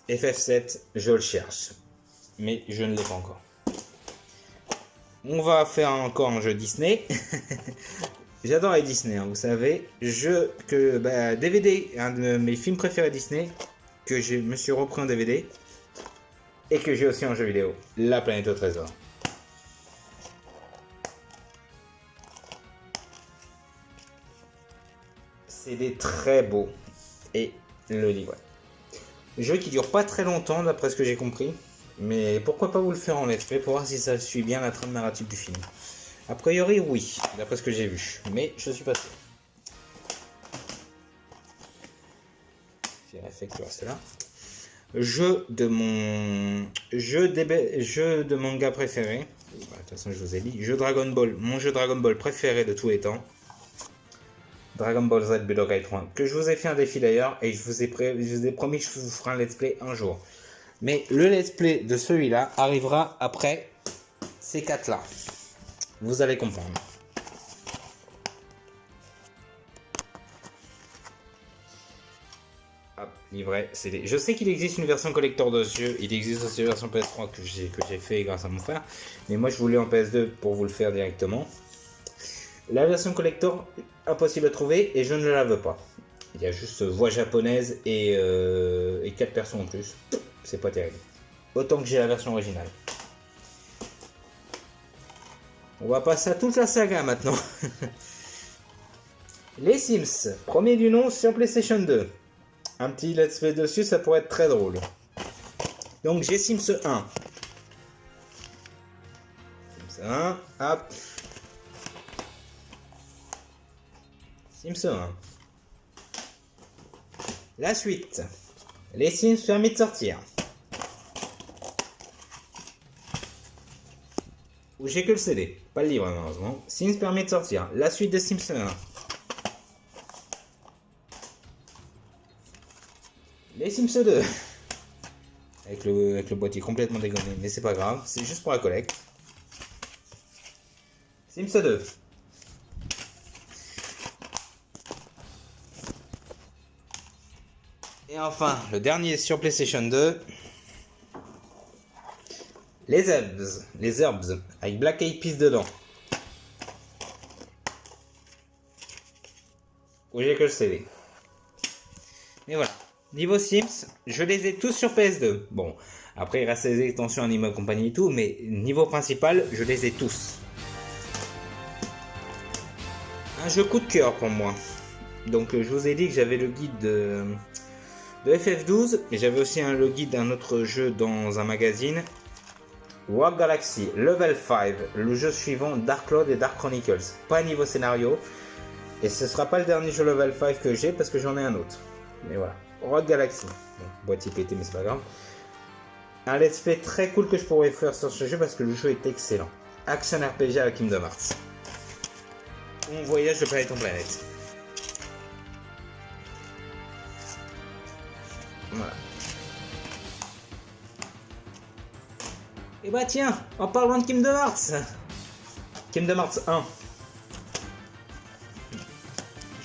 [SPEAKER 1] FF7, je le cherche. Mais je ne l'ai pas encore. On va faire encore un jeu Disney. J'adore les Disney, hein, vous savez. DVD, un de mes films préférés Disney, que je me suis repris en DVD. Et que j'ai aussi en jeu vidéo. La planète au trésor. CD très beau. Et le livret. Jeu qui dure pas très longtemps d'après ce que j'ai compris. Mais pourquoi pas vous le faire en let's play pour voir si ça suit bien la trame narrative du film. A priori oui, d'après ce que j'ai vu. Mais je suis pas sûr. Je vais effectuer cela. Jeu de manga préféré. De toute façon je vous ai dit. Jeu Dragon Ball. Mon jeu Dragon Ball préféré de tous les temps. Dragon Ball Z Budokai 3, que je vous ai fait un défi d'ailleurs, et je vous ai promis que je vous ferai un let's play un jour. Mais le let's play de celui-là arrivera après ces 4-là. Vous allez comprendre. Hop, livret, CD. Je sais qu'il existe une version collector de ce jeu, il existe aussi une version PS3 que j'ai fait grâce à mon frère, mais moi je voulais en PS2 pour vous le faire directement. La version collector, impossible à trouver et je ne la veux pas. Il y a juste voix japonaise et 4 persos en plus. C'est pas terrible. Autant que j'ai la version originale. On va passer à toute la saga maintenant. Les Sims, premier du nom sur PlayStation 2. Un petit let's play dessus, ça pourrait être très drôle. Donc j'ai Sims 1. Sims 1, hop. Sims 1. La suite. Les Sims permis de sortir. Où j'ai que le CD, pas le livre malheureusement. Sims permis de sortir. La suite de Sims 1. Les Sims 2. Avec le boîtier complètement dégonné, mais c'est pas grave, c'est juste pour la collecte. Sims 2. Et enfin, le dernier sur PlayStation 2. Les Herbs, avec Black Eyed Peas dedans. Où j'ai que le CD. Et voilà. Niveau Sims, je les ai tous sur PS2. Bon, après il reste les extensions Animal Company et tout, mais niveau principal, je les ai tous. Un jeu coup de cœur pour moi. Donc je vous ai dit que j'avais le guide de FF12, mais j'avais aussi le guide d'un autre jeu dans un magazine. World Galaxy Level 5, le jeu suivant Dark Cloud et Dark Chronicles. Pas niveau scénario. Et ce sera pas le dernier jeu Level 5 que j'ai parce que j'en ai un autre. Mais voilà. World Galaxy. Bon, boîtier pété mais c'est pas grave. Un let's play très cool que je pourrais faire sur ce jeu parce que le jeu est excellent. Action RPG avec Kingdom Hearts. On voyage de planète en planète. Voilà. Et bah tiens, en parlant de Kingdom Hearts. Kingdom Hearts 1.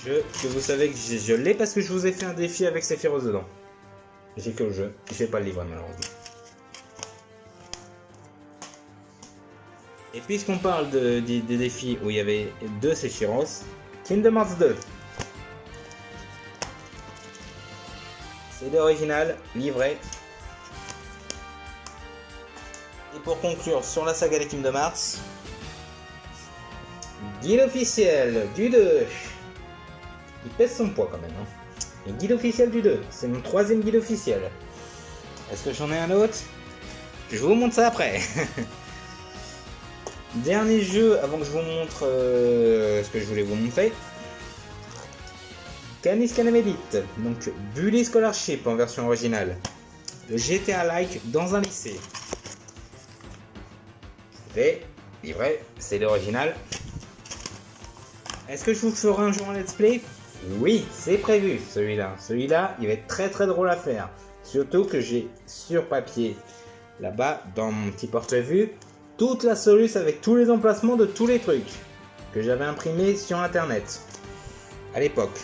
[SPEAKER 1] jeu que vous savez que je l'ai parce que je vous ai fait un défi avec Sephiroth dedans. J'ai que le jeu, j'ai pas le livre malheureusement. Et puisqu'on parle des défis où il y avait 2 Sephiroth, Kingdom Hearts 2. C'est l'original, livré. Et pour conclure sur la saga des Kingdom Hearts, guide officiel du 2. Il pèse son poids quand même. Hein. Et guide officiel du 2. C'est mon 3e guide officiel. Est-ce que j'en ai un autre? Je vous montre ça après. Dernier jeu avant que je vous montre ce que je voulais vous montrer. Canis Canamedit, donc Bully Scholarship en version originale. Le GTA-like dans un lycée. C'est livré, c'est l'original. Est-ce que je vous ferai un jour un let's play? Oui, c'est prévu celui-là. Celui-là, il va être très très drôle à faire. Surtout que j'ai sur papier, là-bas, dans mon petit porte-vue, toute la soluce avec tous les emplacements de tous les trucs que j'avais imprimé sur internet à l'époque.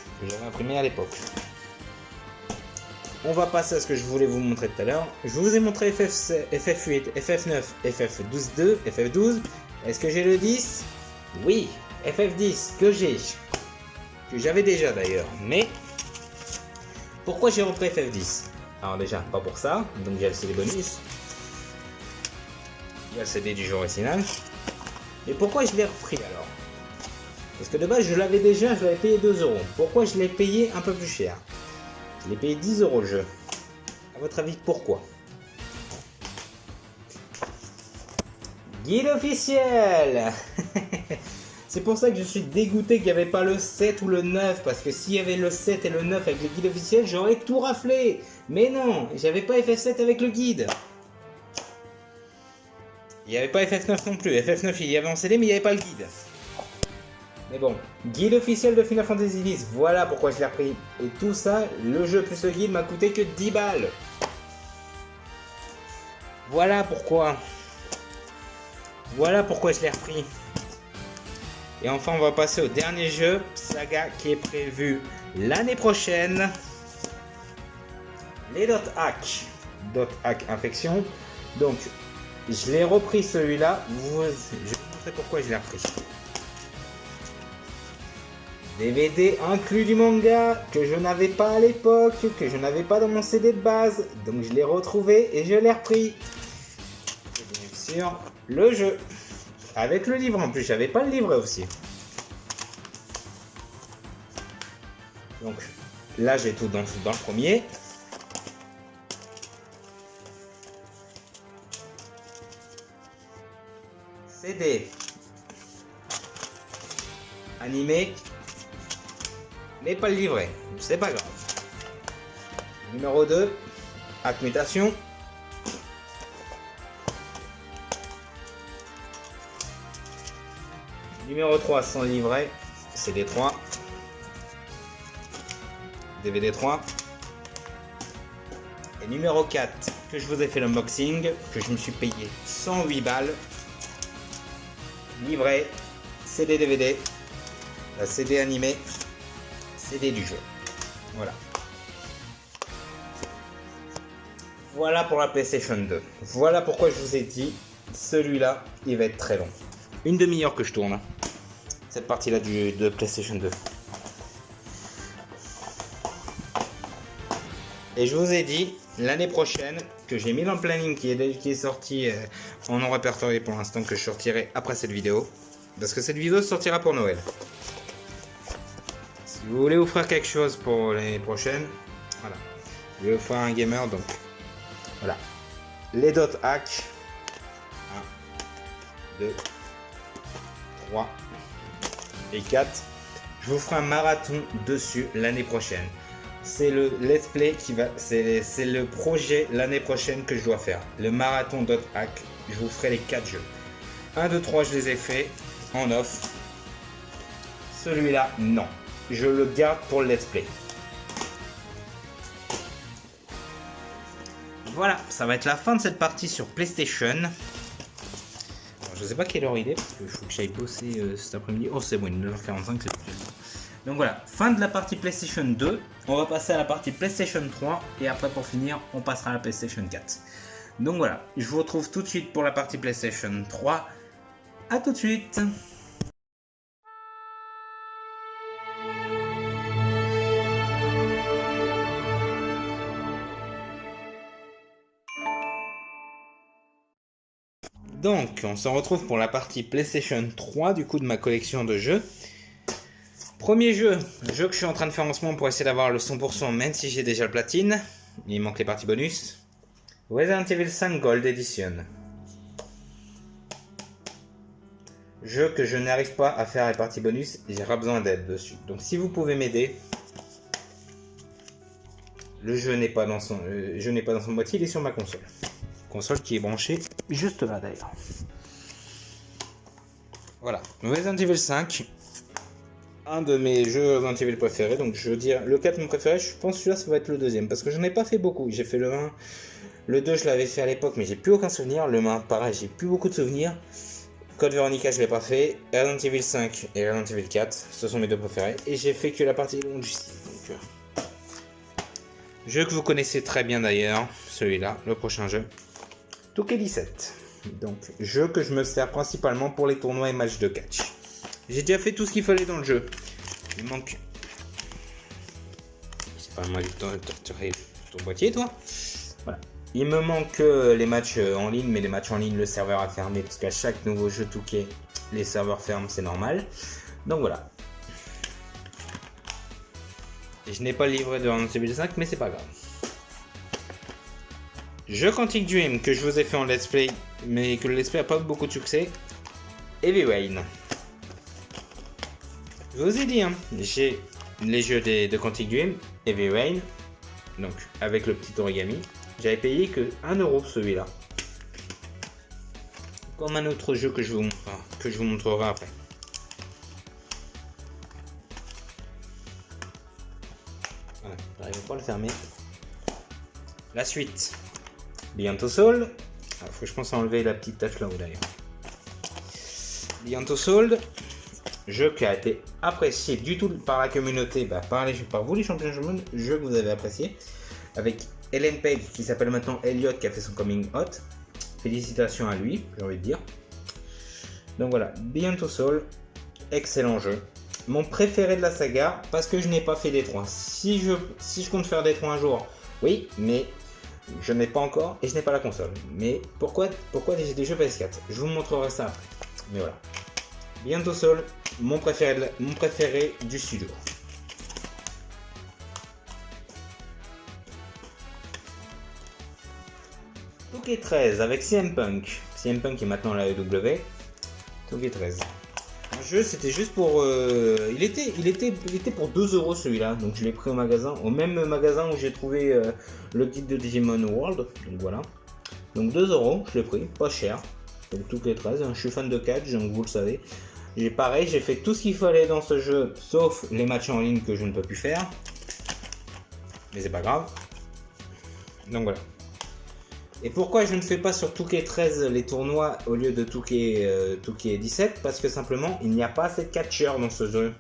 [SPEAKER 1] On va passer à ce que je voulais vous montrer tout à l'heure. Je vous ai montré FF8, FF9, FF12, FF12. Est-ce que j'ai le 10? Oui, FF10 que j'avais déjà d'ailleurs. Mais pourquoi j'ai repris FF10? Alors déjà, pas pour ça, donc j'ai le CD bonus. Il y a le CD du jeu original. Et pourquoi je l'ai repris alors? Parce que de base je l'avais déjà, je l'avais payé 2 euros. Pourquoi je l'ai payé un peu plus cher? Je l'ai payé 10 euros le jeu. A votre avis pourquoi? Guide officiel. C'est pour ça que je suis dégoûté qu'il n'y avait pas le 7 ou le 9. Parce que s'il y avait le 7 et le 9 avec le guide officiel, j'aurais tout raflé. Mais non, j'avais pas FF7 avec le guide. Il n'y avait pas FF9 non plus. FF9 il y avait en CD mais il n'y avait pas le guide. Mais bon, guide officiel de Final Fantasy X, voilà pourquoi je l'ai repris. Et tout ça, le jeu plus le guide m'a coûté que 10 balles. Voilà pourquoi. Voilà pourquoi je l'ai repris. Et enfin, on va passer au dernier jeu, saga qui est prévu l'année prochaine. Les Dot Hack. Dot Hack Infection. Donc, je l'ai repris celui-là. Je vais vous montrer pourquoi je l'ai repris. DVD inclus du manga que je n'avais pas à l'époque, que je n'avais pas dans mon CD de base. Donc je l'ai retrouvé et je l'ai repris. Et bien sûr, le jeu. Avec le livre en plus, j'avais pas le livret aussi. Donc là j'ai tout dans le premier. CD. Animé. Mais pas le livret, c'est pas grave. Numéro 2, Hack Mutation. Numéro 3, sans livret, CD 3. DVD 3. Et numéro 4, que je vous ai fait l'unboxing, que je me suis payé 108 balles. Livret, CD DVD, la CD animé. CD du jeu. Voilà. Voilà pour la PlayStation 2. Voilà pourquoi je vous ai dit, celui-là, il va être très long. Une demi-heure que je tourne. Cette partie-là de PlayStation 2. Et je vous ai dit, l'année prochaine, que j'ai mis dans le planning qui est sorti en non répertorié pour l'instant, que je sortirai après cette vidéo. Parce que cette vidéo sortira pour Noël. Si vous voulez offrir quelque chose pour l'année prochaine, voilà. Je vais offrir un gamer, donc voilà. Les Dot Hack. 1, 2, 3 et 4. Je vous ferai un marathon dessus l'année prochaine. C'est le let's play qui va. C'est le projet l'année prochaine que je dois faire. Le marathon Dot Hack. Je vous ferai les 4 jeux. 1, 2, 3, je les ai fait en off. Celui-là, non. Je le garde pour le let's play. Voilà, ça va être la fin de cette partie sur PlayStation. Alors, je sais pas quelle heure il est, parce qu'il faut que j'aille bosser cet après-midi. Oh, c'est bon, 9h45, c'est plus. Donc voilà, fin de la partie PlayStation 2. On va passer à la partie PlayStation 3 et après pour finir, on passera à la PlayStation 4. Donc voilà, je vous retrouve tout de suite pour la partie PlayStation 3. A tout de suite. Donc, on se retrouve pour la partie PlayStation 3 du coup de ma collection de jeux. Premier jeu que je suis en train de faire en ce moment pour essayer d'avoir le 100% même si j'ai déjà le platine. Il manque les parties bonus. Resident Evil 5 Gold Edition. Jeu que je n'arrive pas à faire les parties bonus et j'ai pas besoin d'aide dessus. Donc si vous pouvez m'aider. Le jeu n'est pas dans son boîtier, il est sur ma console. Console qui est branchée juste là d'ailleurs. Voilà, Resident Evil 5. Un de mes jeux Resident Evil préférés, donc je veux dire le 4 mon préféré, je pense que celui-là ça va être le deuxième, parce que je n'en ai pas fait beaucoup, j'ai fait le 1, le 2 je l'avais fait à l'époque mais j'ai plus aucun souvenir, le 1 pareil j'ai plus beaucoup de souvenirs, Code Veronica je l'ai pas fait, Resident Evil 5 et Resident Evil 4, ce sont mes deux préférés, et j'ai fait que la partie longue ici, donc jeu que vous connaissez très bien d'ailleurs, celui-là, le prochain jeu, Touquet 17, donc jeu que je me sers principalement pour les tournois et matchs de catch. J'ai déjà fait tout ce qu'il fallait dans le jeu. Il manque... C'est pas mal ton boîtier, toi. Voilà. Il me manque les matchs en ligne, mais les matchs en ligne, le serveur a fermé, parce qu'à chaque nouveau jeu Touquet, les serveurs ferment, c'est normal. Donc voilà. Et je n'ai pas le livret de Resident Evil 5, mais c'est pas grave. Jeu Quantic Dream, que je vous ai fait en let's play, mais que le let's play n'a pas eu beaucoup de succès. Heavy Rain. Je vous ai dit, hein, j'ai les jeux de Quantic Dream, Heavy Rain, donc avec le petit origami. J'avais payé que 1€ celui-là. Comme un autre jeu que je vous montrerai après. Voilà, j'arrive pas à le fermer. La suite. Beyond Two Souls. Alors, faut que je pense à enlever la petite tache là-haut d'ailleurs. Beyond Two Souls. Jeu qui a été apprécié du tout par la communauté, par vous les champions du monde, jeu que vous avez apprécié, avec Ellen Page qui s'appelle maintenant Elliot qui a fait son coming out. Félicitations à lui, j'ai envie de dire. Donc voilà, Beyond Two Souls, excellent jeu. Mon préféré de la saga, parce que je n'ai pas fait Détroit. Si je compte faire Détroit un jour, oui, mais je n'ai pas encore et je n'ai pas la console. Mais pourquoi j'ai des jeux PS4? Je vous montrerai ça après. Mais voilà. Beyond Two Souls, mon préféré du studio. Touquet 13 avec CM Punk. CM Punk est maintenant la EW. Touquet 13. Un jeu, c'était juste pour... il était pour 2€ celui-là. Donc je l'ai pris au même magasin où j'ai trouvé le guide de Digimon World. Donc voilà. Donc 2€, je l'ai pris, pas cher. Donc Touquet 13, je suis fan de catch, donc vous le savez. Pareil, j'ai fait tout ce qu'il fallait dans ce jeu, sauf les matchs en ligne que je ne peux plus faire. Mais c'est pas grave. Donc voilà. Et pourquoi je ne fais pas sur Touquet 13 les tournois au lieu de Touquet 17? Parce que simplement, il n'y a pas assez de catcheurs dans ce jeu.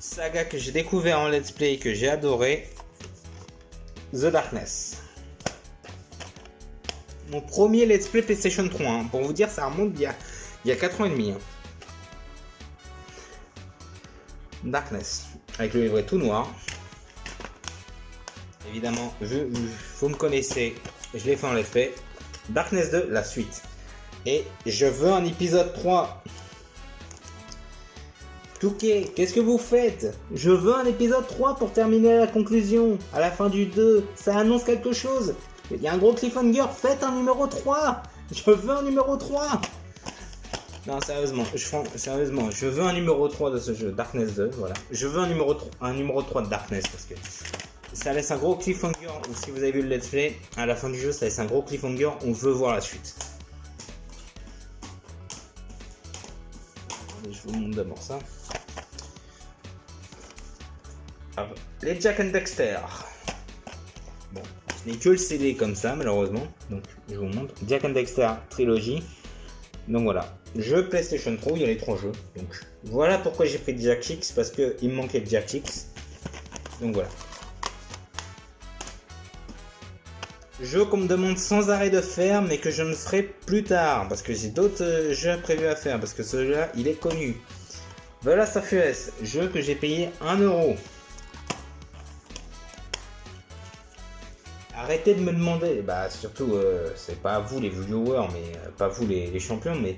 [SPEAKER 1] Saga que j'ai découvert en let's play, que j'ai adoré. The Darkness. Mon premier let's play PlayStation 3, hein. Pour vous dire, ça remonte il y a 4 ans et demi. Hein. Darkness, avec le livret tout noir. Évidemment, vous me connaissez, je l'ai fait en let's play. Darkness 2, la suite. Et je veux un épisode 3. Touquet, qu'est-ce que vous faites? Je veux un épisode 3 pour terminer la conclusion. À la fin du 2, ça annonce quelque chose. Il y a un gros cliffhanger, faites un numéro 3. Je veux un numéro 3. Non, sérieusement, je veux un numéro 3 de ce jeu, Darkness 2, voilà. Je veux un numéro 3 de Darkness, parce que ça laisse un gros cliffhanger, ou si vous avez vu le let's play, à la fin du jeu, ça laisse un gros cliffhanger, on veut voir la suite. Je vous montre d'abord ça. Alors, les Jak and Daxter. Bon, ce n'est que le CD comme ça, malheureusement. Donc, je vous montre. Jak and Daxter Trilogy. Donc voilà. jeu PlayStation 3, il y a les 3 jeux. Donc voilà pourquoi j'ai pris Jack Chicks, parce qu'il me manquait Jack Chicks. Donc voilà. Jeu qu'on me demande sans arrêt de faire, mais que je ne ferai plus tard, parce que j'ai d'autres jeux prévus à faire, parce que celui-là, il est connu. The Last of Us, jeu que j'ai payé 1€. Arrêtez de me demander, bah surtout, c'est pas vous les viewers, mais pas vous les champions, mais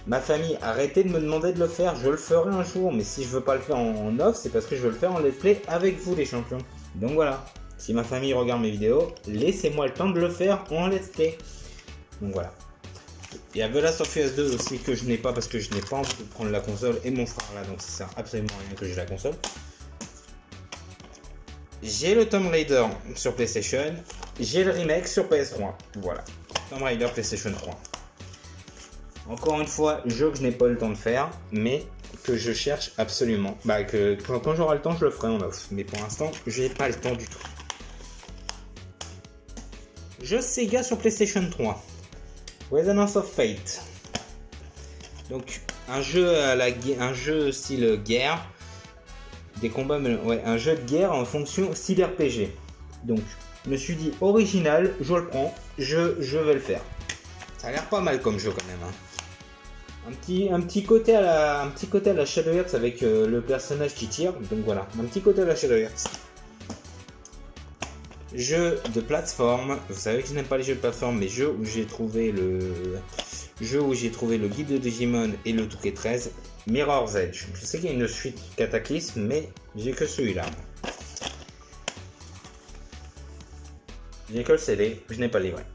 [SPEAKER 1] ma famille, arrêtez de me demander de le faire, je le ferai un jour, mais si je veux pas le faire en off, c'est parce que je veux le faire en let's play avec vous les champions. Donc voilà, si ma famille regarde mes vidéos, laissez-moi le temps de le faire en let's play. Donc voilà. Il y a The Last of Us 2 aussi que je n'ai pas parce que je n'ai pas envie de prendre la console et mon frère là, donc ça sert absolument à rien que j'ai la console. J'ai le Tomb Raider sur PlayStation, j'ai le remake sur PS3. Voilà, Tomb Raider PlayStation 3. Encore une fois, jeu que je n'ai pas eu le temps de faire, mais que je cherche absolument. Bah, que quand j'aurai le temps, je le ferai en off. Mais pour l'instant, je n'ai pas le temps du tout. Jeu Sega sur PlayStation 3. Resonance of Fate. Donc, un jeu style guerre. Des combats, ouais, un jeu de guerre en fonction style RPG. Donc, je me suis dit original, je le prends, je vais le faire. Ça a l'air pas mal comme jeu quand même. Hein. Un petit côté à la Shadow Hearts avec le personnage qui tire. Donc voilà, un petit côté à la Shadow Hearts. Jeu de plateforme. Vous savez que je n'aime pas les jeux de plateforme, mais jeu où j'ai trouvé le guide de Digimon et le Touquet 13. Mirror's Edge. Je sais qu'il y a une suite Cataclysme, mais j'ai que celui-là. J'ai que le CD, je n'ai pas le livret.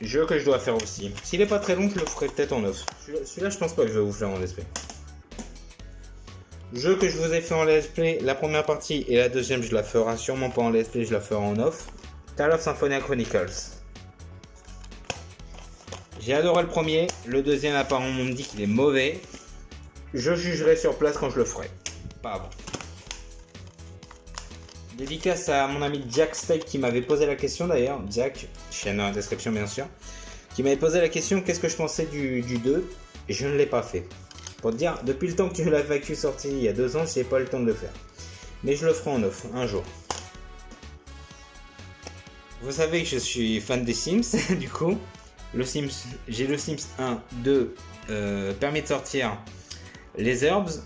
[SPEAKER 1] Jeu que je dois faire aussi. S'il n'est pas très long, je le ferai peut-être en off. Celui-là, je pense pas que je vais vous faire en let's play. Jeu que je vous ai fait en let's play, la première partie et la deuxième, je la ferai sûrement pas en let's play, je la ferai en off. Tales of Symphonia Chronicles. J'ai adoré le premier, le deuxième apparemment on me dit qu'il est mauvais. Je jugerai sur place quand je le ferai, pas avant. Dédicace à mon ami Jack Steak qui m'avait posé la question d'ailleurs, Jack, chaîne dans la description bien sûr, qui m'avait posé la question qu'est-ce que je pensais du 2 et je ne l'ai pas fait. Pour te dire, depuis le temps que tu l'as vacu sorti il y a 2 ans, je n'ai pas eu le temps de le faire. Mais je le ferai en off, un jour. Vous savez que je suis fan des Sims, du coup. J'ai le Sims 1, 2, permis de sortir les herbs.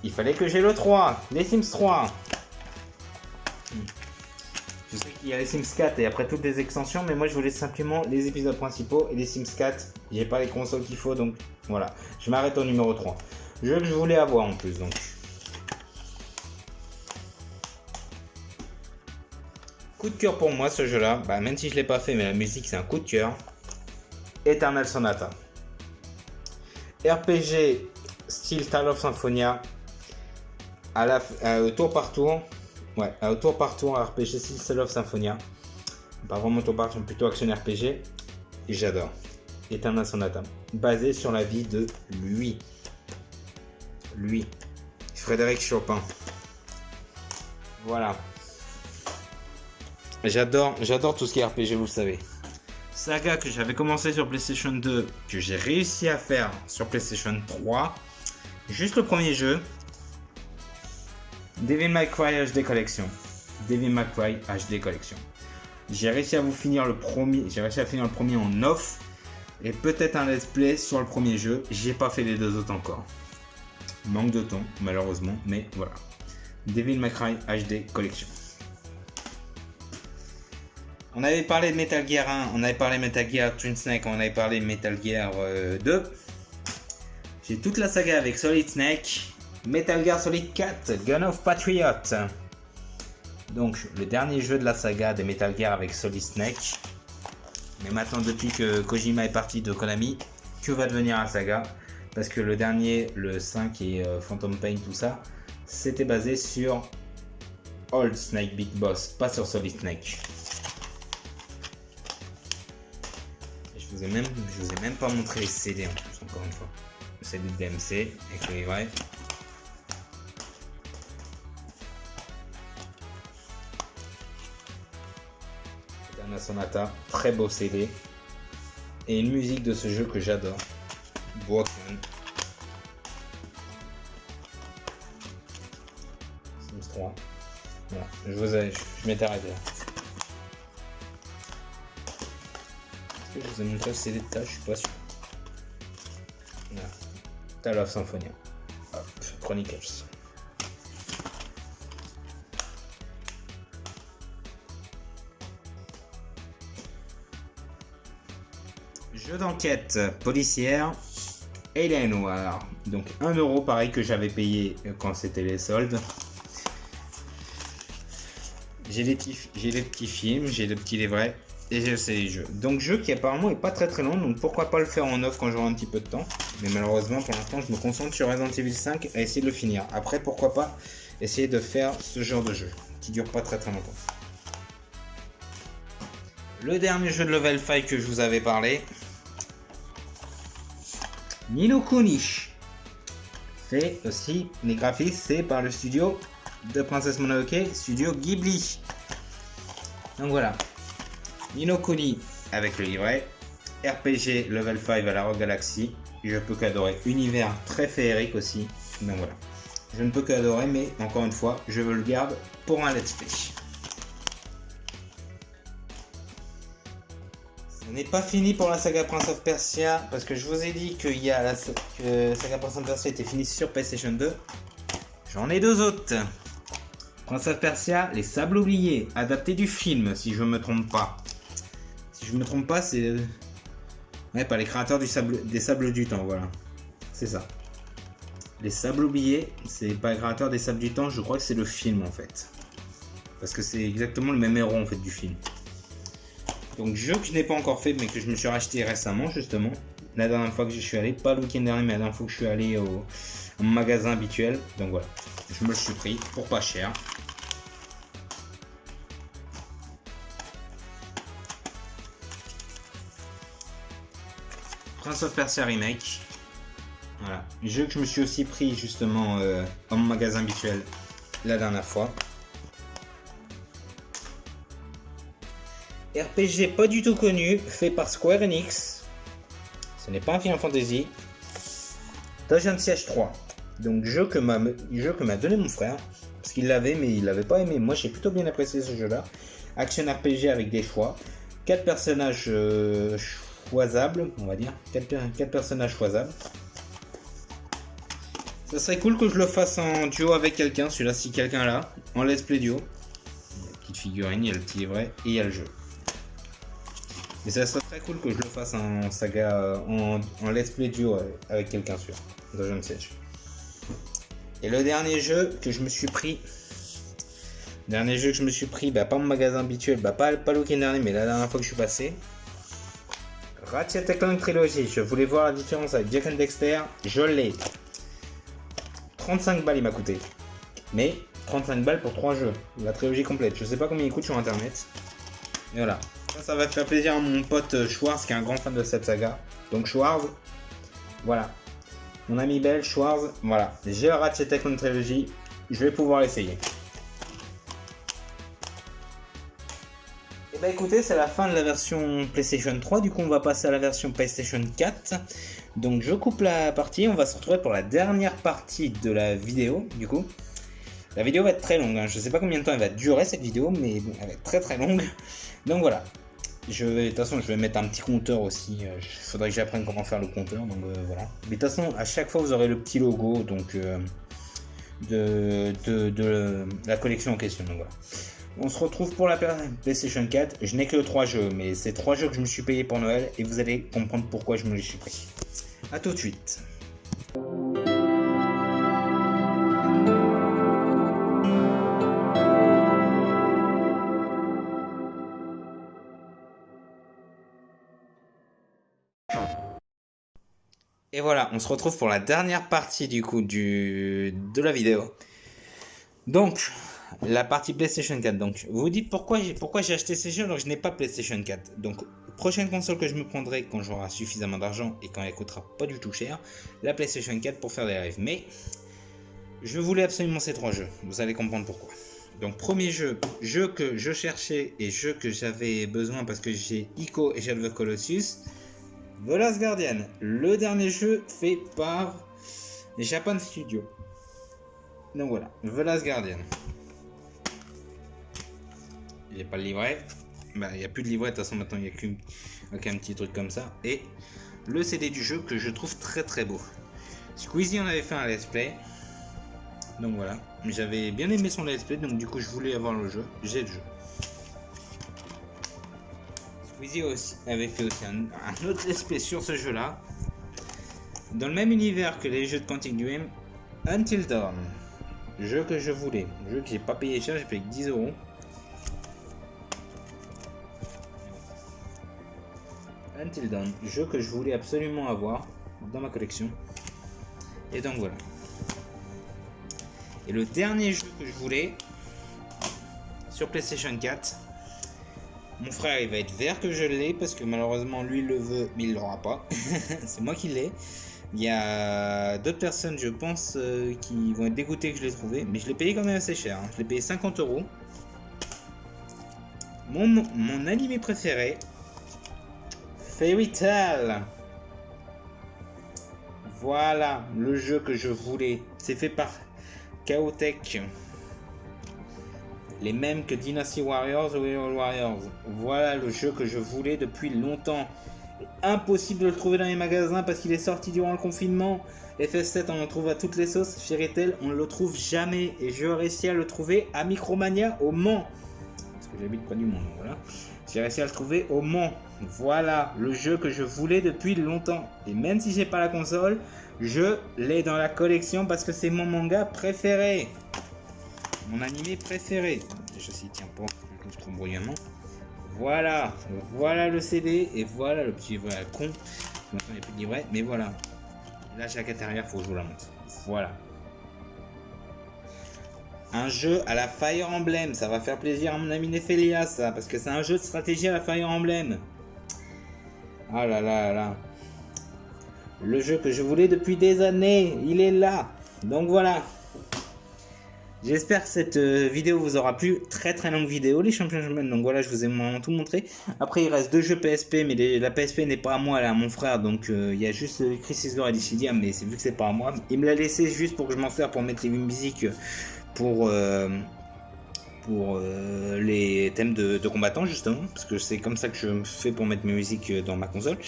[SPEAKER 1] Il fallait que j'ai le 3, les Sims 3. Je sais qu'il y a les Sims 4 et après toutes les extensions, mais moi je voulais simplement les épisodes principaux et les Sims 4. J'ai pas les consoles qu'il faut, donc voilà. Je m'arrête au numéro 3. Jeu que je voulais avoir en plus, donc. Coup de cœur pour moi ce jeu-là, bah, même si je l'ai pas fait, mais la musique c'est un coup de cœur. Eternal Sonata. RPG style Tales of Symphonia, au tour par tour. Ouais, au tour par tour RPG style Tales of Symphonia. Pas vraiment tour par tour, plutôt action RPG. Et j'adore. Eternal Sonata. Basé sur la vie de lui. Frédéric Chopin. Voilà. J'adore tout ce qui est RPG, vous le savez. Saga que j'avais commencé sur PlayStation 2, que j'ai réussi à faire sur PlayStation 3. Juste le premier jeu. Devil May Cry HD Collection. Devil May Cry HD Collection. J'ai réussi à finir le premier en off. Et peut-être un let's play sur le premier jeu. J'ai pas fait les 2 autres encore. Manque de temps, malheureusement, mais voilà. Devil May Cry HD Collection. On avait parlé de Metal Gear 1, on avait parlé de Metal Gear Twin Snake, on avait parlé de Metal Gear 2. J'ai toute la saga avec Solid Snake, Metal Gear Solid 4, Gun of Patriot. Donc le dernier jeu de la saga des Metal Gear avec Solid Snake. Mais maintenant depuis que Kojima est parti de Konami, que va devenir la saga? Parce que le dernier, le 5 et Phantom Pain, tout ça, c'était basé sur Old Snake Big Boss, pas sur Solid Snake. Je vous ai même pas montré les CD en plus, encore une fois. Le CD de DMC avec les livrets. Eternal Sonata, très beau CD. Et une musique de ce jeu que j'adore. Broken. Sims 3. Voilà, je m'étais arrêté là. Est-ce que je vous ai montré le CD de tâche? Je suis pas sûr. Voilà. Tale of Symphonia. Hop, Chronicles. Jeu d'enquête policière et les noirs. Donc 1 euro pareil que j'avais payé quand c'était les soldes. J'ai les petits films, j'ai le petit livret et j'ai aussi les jeux. Donc jeu qui apparemment est pas très long, donc pourquoi pas le faire en off quand j'aurai un petit peu de temps. Mais malheureusement pour l'instant je me concentre sur Resident Evil 5 à essayer de le finir. Après pourquoi pas essayer de faire ce genre de jeu qui dure pas très longtemps. Le dernier jeu de Level 5 que je vous avais parlé, Ni no Kuni. C'est aussi, les graphismes, c'est par le studio de Princess Mononoke, studio Ghibli. Donc voilà, Ni no Kuni avec le livret, RPG Level 5 à la Rock Galaxy, je peux qu'adorer, univers très féerique aussi, donc voilà. Je ne peux qu'adorer, mais encore une fois, je le garde pour un let's play. Ce n'est pas fini pour la saga Prince of Persia, parce que je vous ai dit que saga Prince of Persia était finie sur PlayStation 2. J'en ai 2 autres. Prince of Persia, Les Sables Oubliés, adapté du film, si je me trompe pas. Si je me trompe pas, c'est... Ouais, pas les créateurs des Sables du Temps, voilà. C'est ça. Les Sables Oubliés, c'est pas les créateurs des Sables du Temps, je crois que c'est le film en fait. Parce que c'est exactement le même héros en fait du film. Donc jeu que je n'ai pas encore fait mais que je me suis racheté récemment justement. La dernière fois que je suis allé, pas le week-end dernier mais la dernière fois que je suis allé au magasin habituel. Donc voilà, je me le suis pris pour pas cher. Prince of Persia Remake. Voilà, jeu que je me suis aussi pris justement en magasin habituel la dernière fois. RPG pas du tout connu, fait par Square Enix. Ce n'est pas un Final Fantasy. Dungeon Siege 3. Donc jeu que m'a donné mon frère. Parce qu'il l'avait mais il l'avait pas aimé. Moi j'ai plutôt bien apprécié ce jeu là. Action RPG avec des choix. 4 personnages choisables, on va dire. 4 personnages choisables. Ça serait cool que je le fasse en duo avec quelqu'un, celui-là si quelqu'un là. En let's play duo. Il y a la petite figurine, il y a le petit livret et il y a le jeu. Mais ça serait très cool que je le fasse en saga, en let's play duo avec quelqu'un sur Dungeon Siege. Et le dernier jeu que je me suis pris, pas mon magasin habituel, pas le week-end dernier, mais la dernière fois que je suis passé. Ratchet & Clank Trilogy, je voulais voir la différence avec Jak and Dexter, je l'ai. 35 balles il m'a coûté. Mais 35 balles pour 3 jeux, la trilogie complète. Je sais pas combien il coûte sur internet. Et voilà. Ça va te faire plaisir à mon pote Schwarz qui est un grand fan de cette saga. Donc Schwarz, voilà. Mon ami belge Schwarz, voilà. J'ai le Ratchet & Clank Trilogy, je vais pouvoir l'essayer. Et bah écoutez, c'est la fin de la version PlayStation 3, du coup on va passer à la version PlayStation 4. Donc je coupe la partie, on va se retrouver pour la dernière partie de la vidéo, du coup. La vidéo va être très longue, hein. Je sais pas combien de temps elle va durer cette vidéo, mais bon, elle va être très longue. Donc voilà. De toute façon, je vais mettre un petit compteur aussi. Il faudrait que j'apprenne comment faire le compteur. Donc voilà. Mais de toute façon, à chaque fois, vous aurez le petit logo donc, de la collection en question. Donc voilà. On se retrouve pour la PlayStation 4. Je n'ai que 3 jeux, mais c'est 3 jeux que je me suis payé pour Noël. Et vous allez comprendre pourquoi je me les suis pris. A tout de suite. Et voilà, on se retrouve pour la dernière partie du coup de la vidéo. Donc, la partie PlayStation 4. Donc, vous vous dites pourquoi j'ai acheté ces jeux alors que je n'ai pas PlayStation 4. Donc, prochaine console que je me prendrai quand j'aurai suffisamment d'argent et quand elle coûtera pas du tout cher, la PlayStation 4 pour faire des lives. Mais, je voulais absolument ces 3 jeux. Vous allez comprendre pourquoi. Donc, premier jeu que je cherchais et jeu que j'avais besoin parce que j'ai Ico et Shadow of the Colossus. The Last Guardian, le dernier jeu fait par Japan Studio. Donc voilà, The Last Guardian. Il n'y a pas le livret. Bah, il n'y a plus de livret, de toute façon maintenant il n'y a qu'un petit truc comme ça. Et le CD du jeu que je trouve très très beau. Squeezie en avait fait un let's play. Donc voilà, j'avais bien aimé son let's play, donc du coup je voulais avoir le jeu. J'ai le jeu. Squeezie aussi avait fait aussi un autre let's play sur ce jeu là. Dans le même univers que les jeux de Quantic Dream, Until Dawn. Jeu que je voulais. Jeu que j'ai pas payé cher, j'ai payé que 10 €. Until Dawn, jeu que je voulais absolument avoir dans ma collection. Et donc voilà. Et le dernier jeu que je voulais sur PlayStation 4, mon frère il va être vert que je l'ai parce que malheureusement lui il le veut mais il l'aura pas. C'est moi qui l'ai. Il y a d'autres personnes je pense qui vont être dégoûtées que je l'ai trouvé, mais je l'ai payé quand même assez cher. Hein. Je l'ai payé 50 €. Mon animé préféré, Fairy Tail. Voilà le jeu que je voulais. C'est fait par Chaotech. Les mêmes que Dynasty Warriors ou Hero Warriors. Voilà le jeu que je voulais depuis longtemps. Impossible de le trouver dans les magasins parce qu'il est sorti durant le confinement. FF7 on le trouve à toutes les sauces. Fairy Tail on ne le trouve jamais. Et je réussis à le trouver à Micromania au Mans. Parce que j'habite près du Mans. Voilà. J'ai réussi à le trouver au Mans. Voilà le jeu que je voulais depuis longtemps. Et même si j'ai pas la console, je l'ai dans la collection parce que c'est mon manga préféré. Mon animé préféré. Déjà s'il tient pas, je trouve trop bruyamment. Voilà, voilà le CD et voilà le petit livret à con. Maintenant il n'y a plus de livret, mais voilà. Là chaque intérieur, faut que je vous la montre. Voilà. Un jeu à la Fire Emblem, ça va faire plaisir à mon ami Nephelia ça, parce que c'est un jeu de stratégie à la Fire Emblem. Ah là là là. Le jeu que je voulais depuis des années, il est là. Donc voilà. J'espère que cette vidéo vous aura plu. Très très longue vidéo, les champions jumelles. Donc voilà, je vous ai tout montré. Après, il reste 2 jeux PSP, mais la PSP n'est pas à moi, elle est à mon frère. Donc il y a juste Crisis Core et Dissidia, mais c'est vu que c'est pas à moi. Il me l'a laissé juste pour que je m'en sers pour mettre les musiques pour les thèmes de combattants, justement. Parce que c'est comme ça que je fais pour mettre mes musiques dans ma console.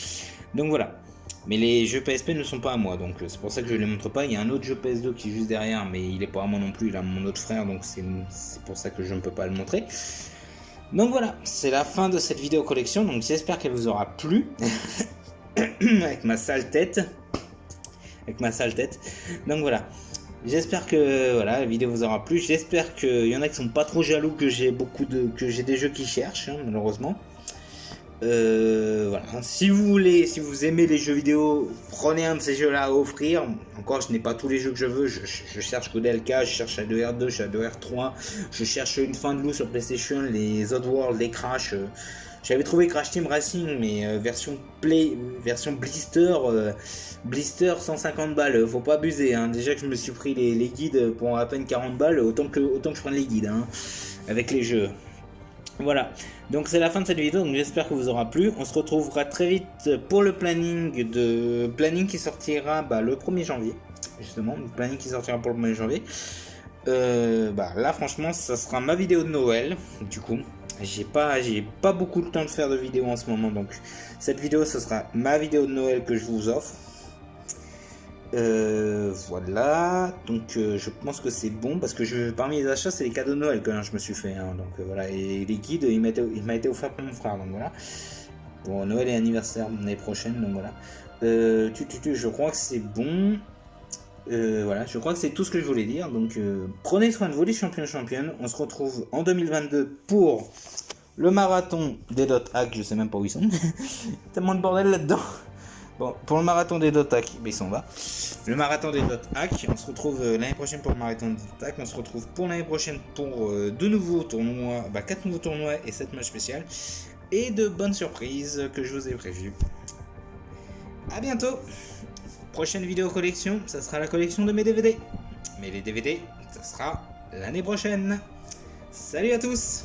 [SPEAKER 1] Donc voilà. Mais les jeux PSP ne sont pas à moi, donc c'est pour ça que je ne les montre pas. Il y a un autre jeu PS2 qui est juste derrière, mais il n'est pas à moi non plus, il a mon autre frère, donc c'est pour ça que je ne peux pas le montrer. Donc voilà, c'est la fin de cette vidéo collection, donc j'espère qu'elle vous aura plu. Avec ma sale tête. Donc voilà. J'espère que voilà, la vidéo vous aura plu. J'espère qu'il y en a qui sont pas trop jaloux que j'ai des jeux qui cherchent, hein, malheureusement. Voilà. Si vous aimez les jeux vidéo, prenez un de ces jeux là à offrir. Encore, je n'ai pas tous les jeux que je veux. Je cherche Codelk, je cherche Shadow 3, je cherche une fin de loup sur PlayStation, les Oddworld, les Crash. J'avais trouvé Crash Team Racing, mais version blister 150 balles. Faut pas abuser. Hein. Déjà que je me suis pris les guides pour à peine 40 balles, autant que je prenne les guides hein, avec les jeux. Voilà, donc c'est la fin de cette vidéo, donc j'espère que vous aura plu. On se retrouvera très vite pour le planning qui sortira le 1er janvier. Justement, le planning qui sortira pour le 1er janvier. Là franchement ça sera ma vidéo de Noël. Du coup, j'ai pas beaucoup de temps de faire de vidéos en ce moment, donc cette vidéo ce sera ma vidéo de Noël que je vous offre. Voilà, donc je pense que c'est bon parce que parmi les achats c'est les cadeaux de Noël que je me suis fait hein, donc voilà, et les guides il m'a été offert par mon frère, donc voilà, pour Noël et anniversaire l'année prochaine, donc voilà. Je crois que c'est bon. Voilà, je crois que c'est tout ce que je voulais dire, donc prenez soin de vous les champions et championnes. On se retrouve en 2022 pour le marathon des dot hacks, je sais même pas où ils sont. Tellement de bordel là-dedans. Bon, pour le marathon des dot hacks, ils sont là. Le marathon des dot hacks, on se retrouve l'année prochaine pour le marathon des dot hacks. On se retrouve pour l'année prochaine pour 2 nouveaux tournois, 4 nouveaux tournois et 7 matchs spéciaux. Et de bonnes surprises que je vous ai prévues. A bientôt. Prochaine vidéo collection, ça sera la collection de mes DVD. Mais les DVD, ça sera l'année prochaine. Salut à tous.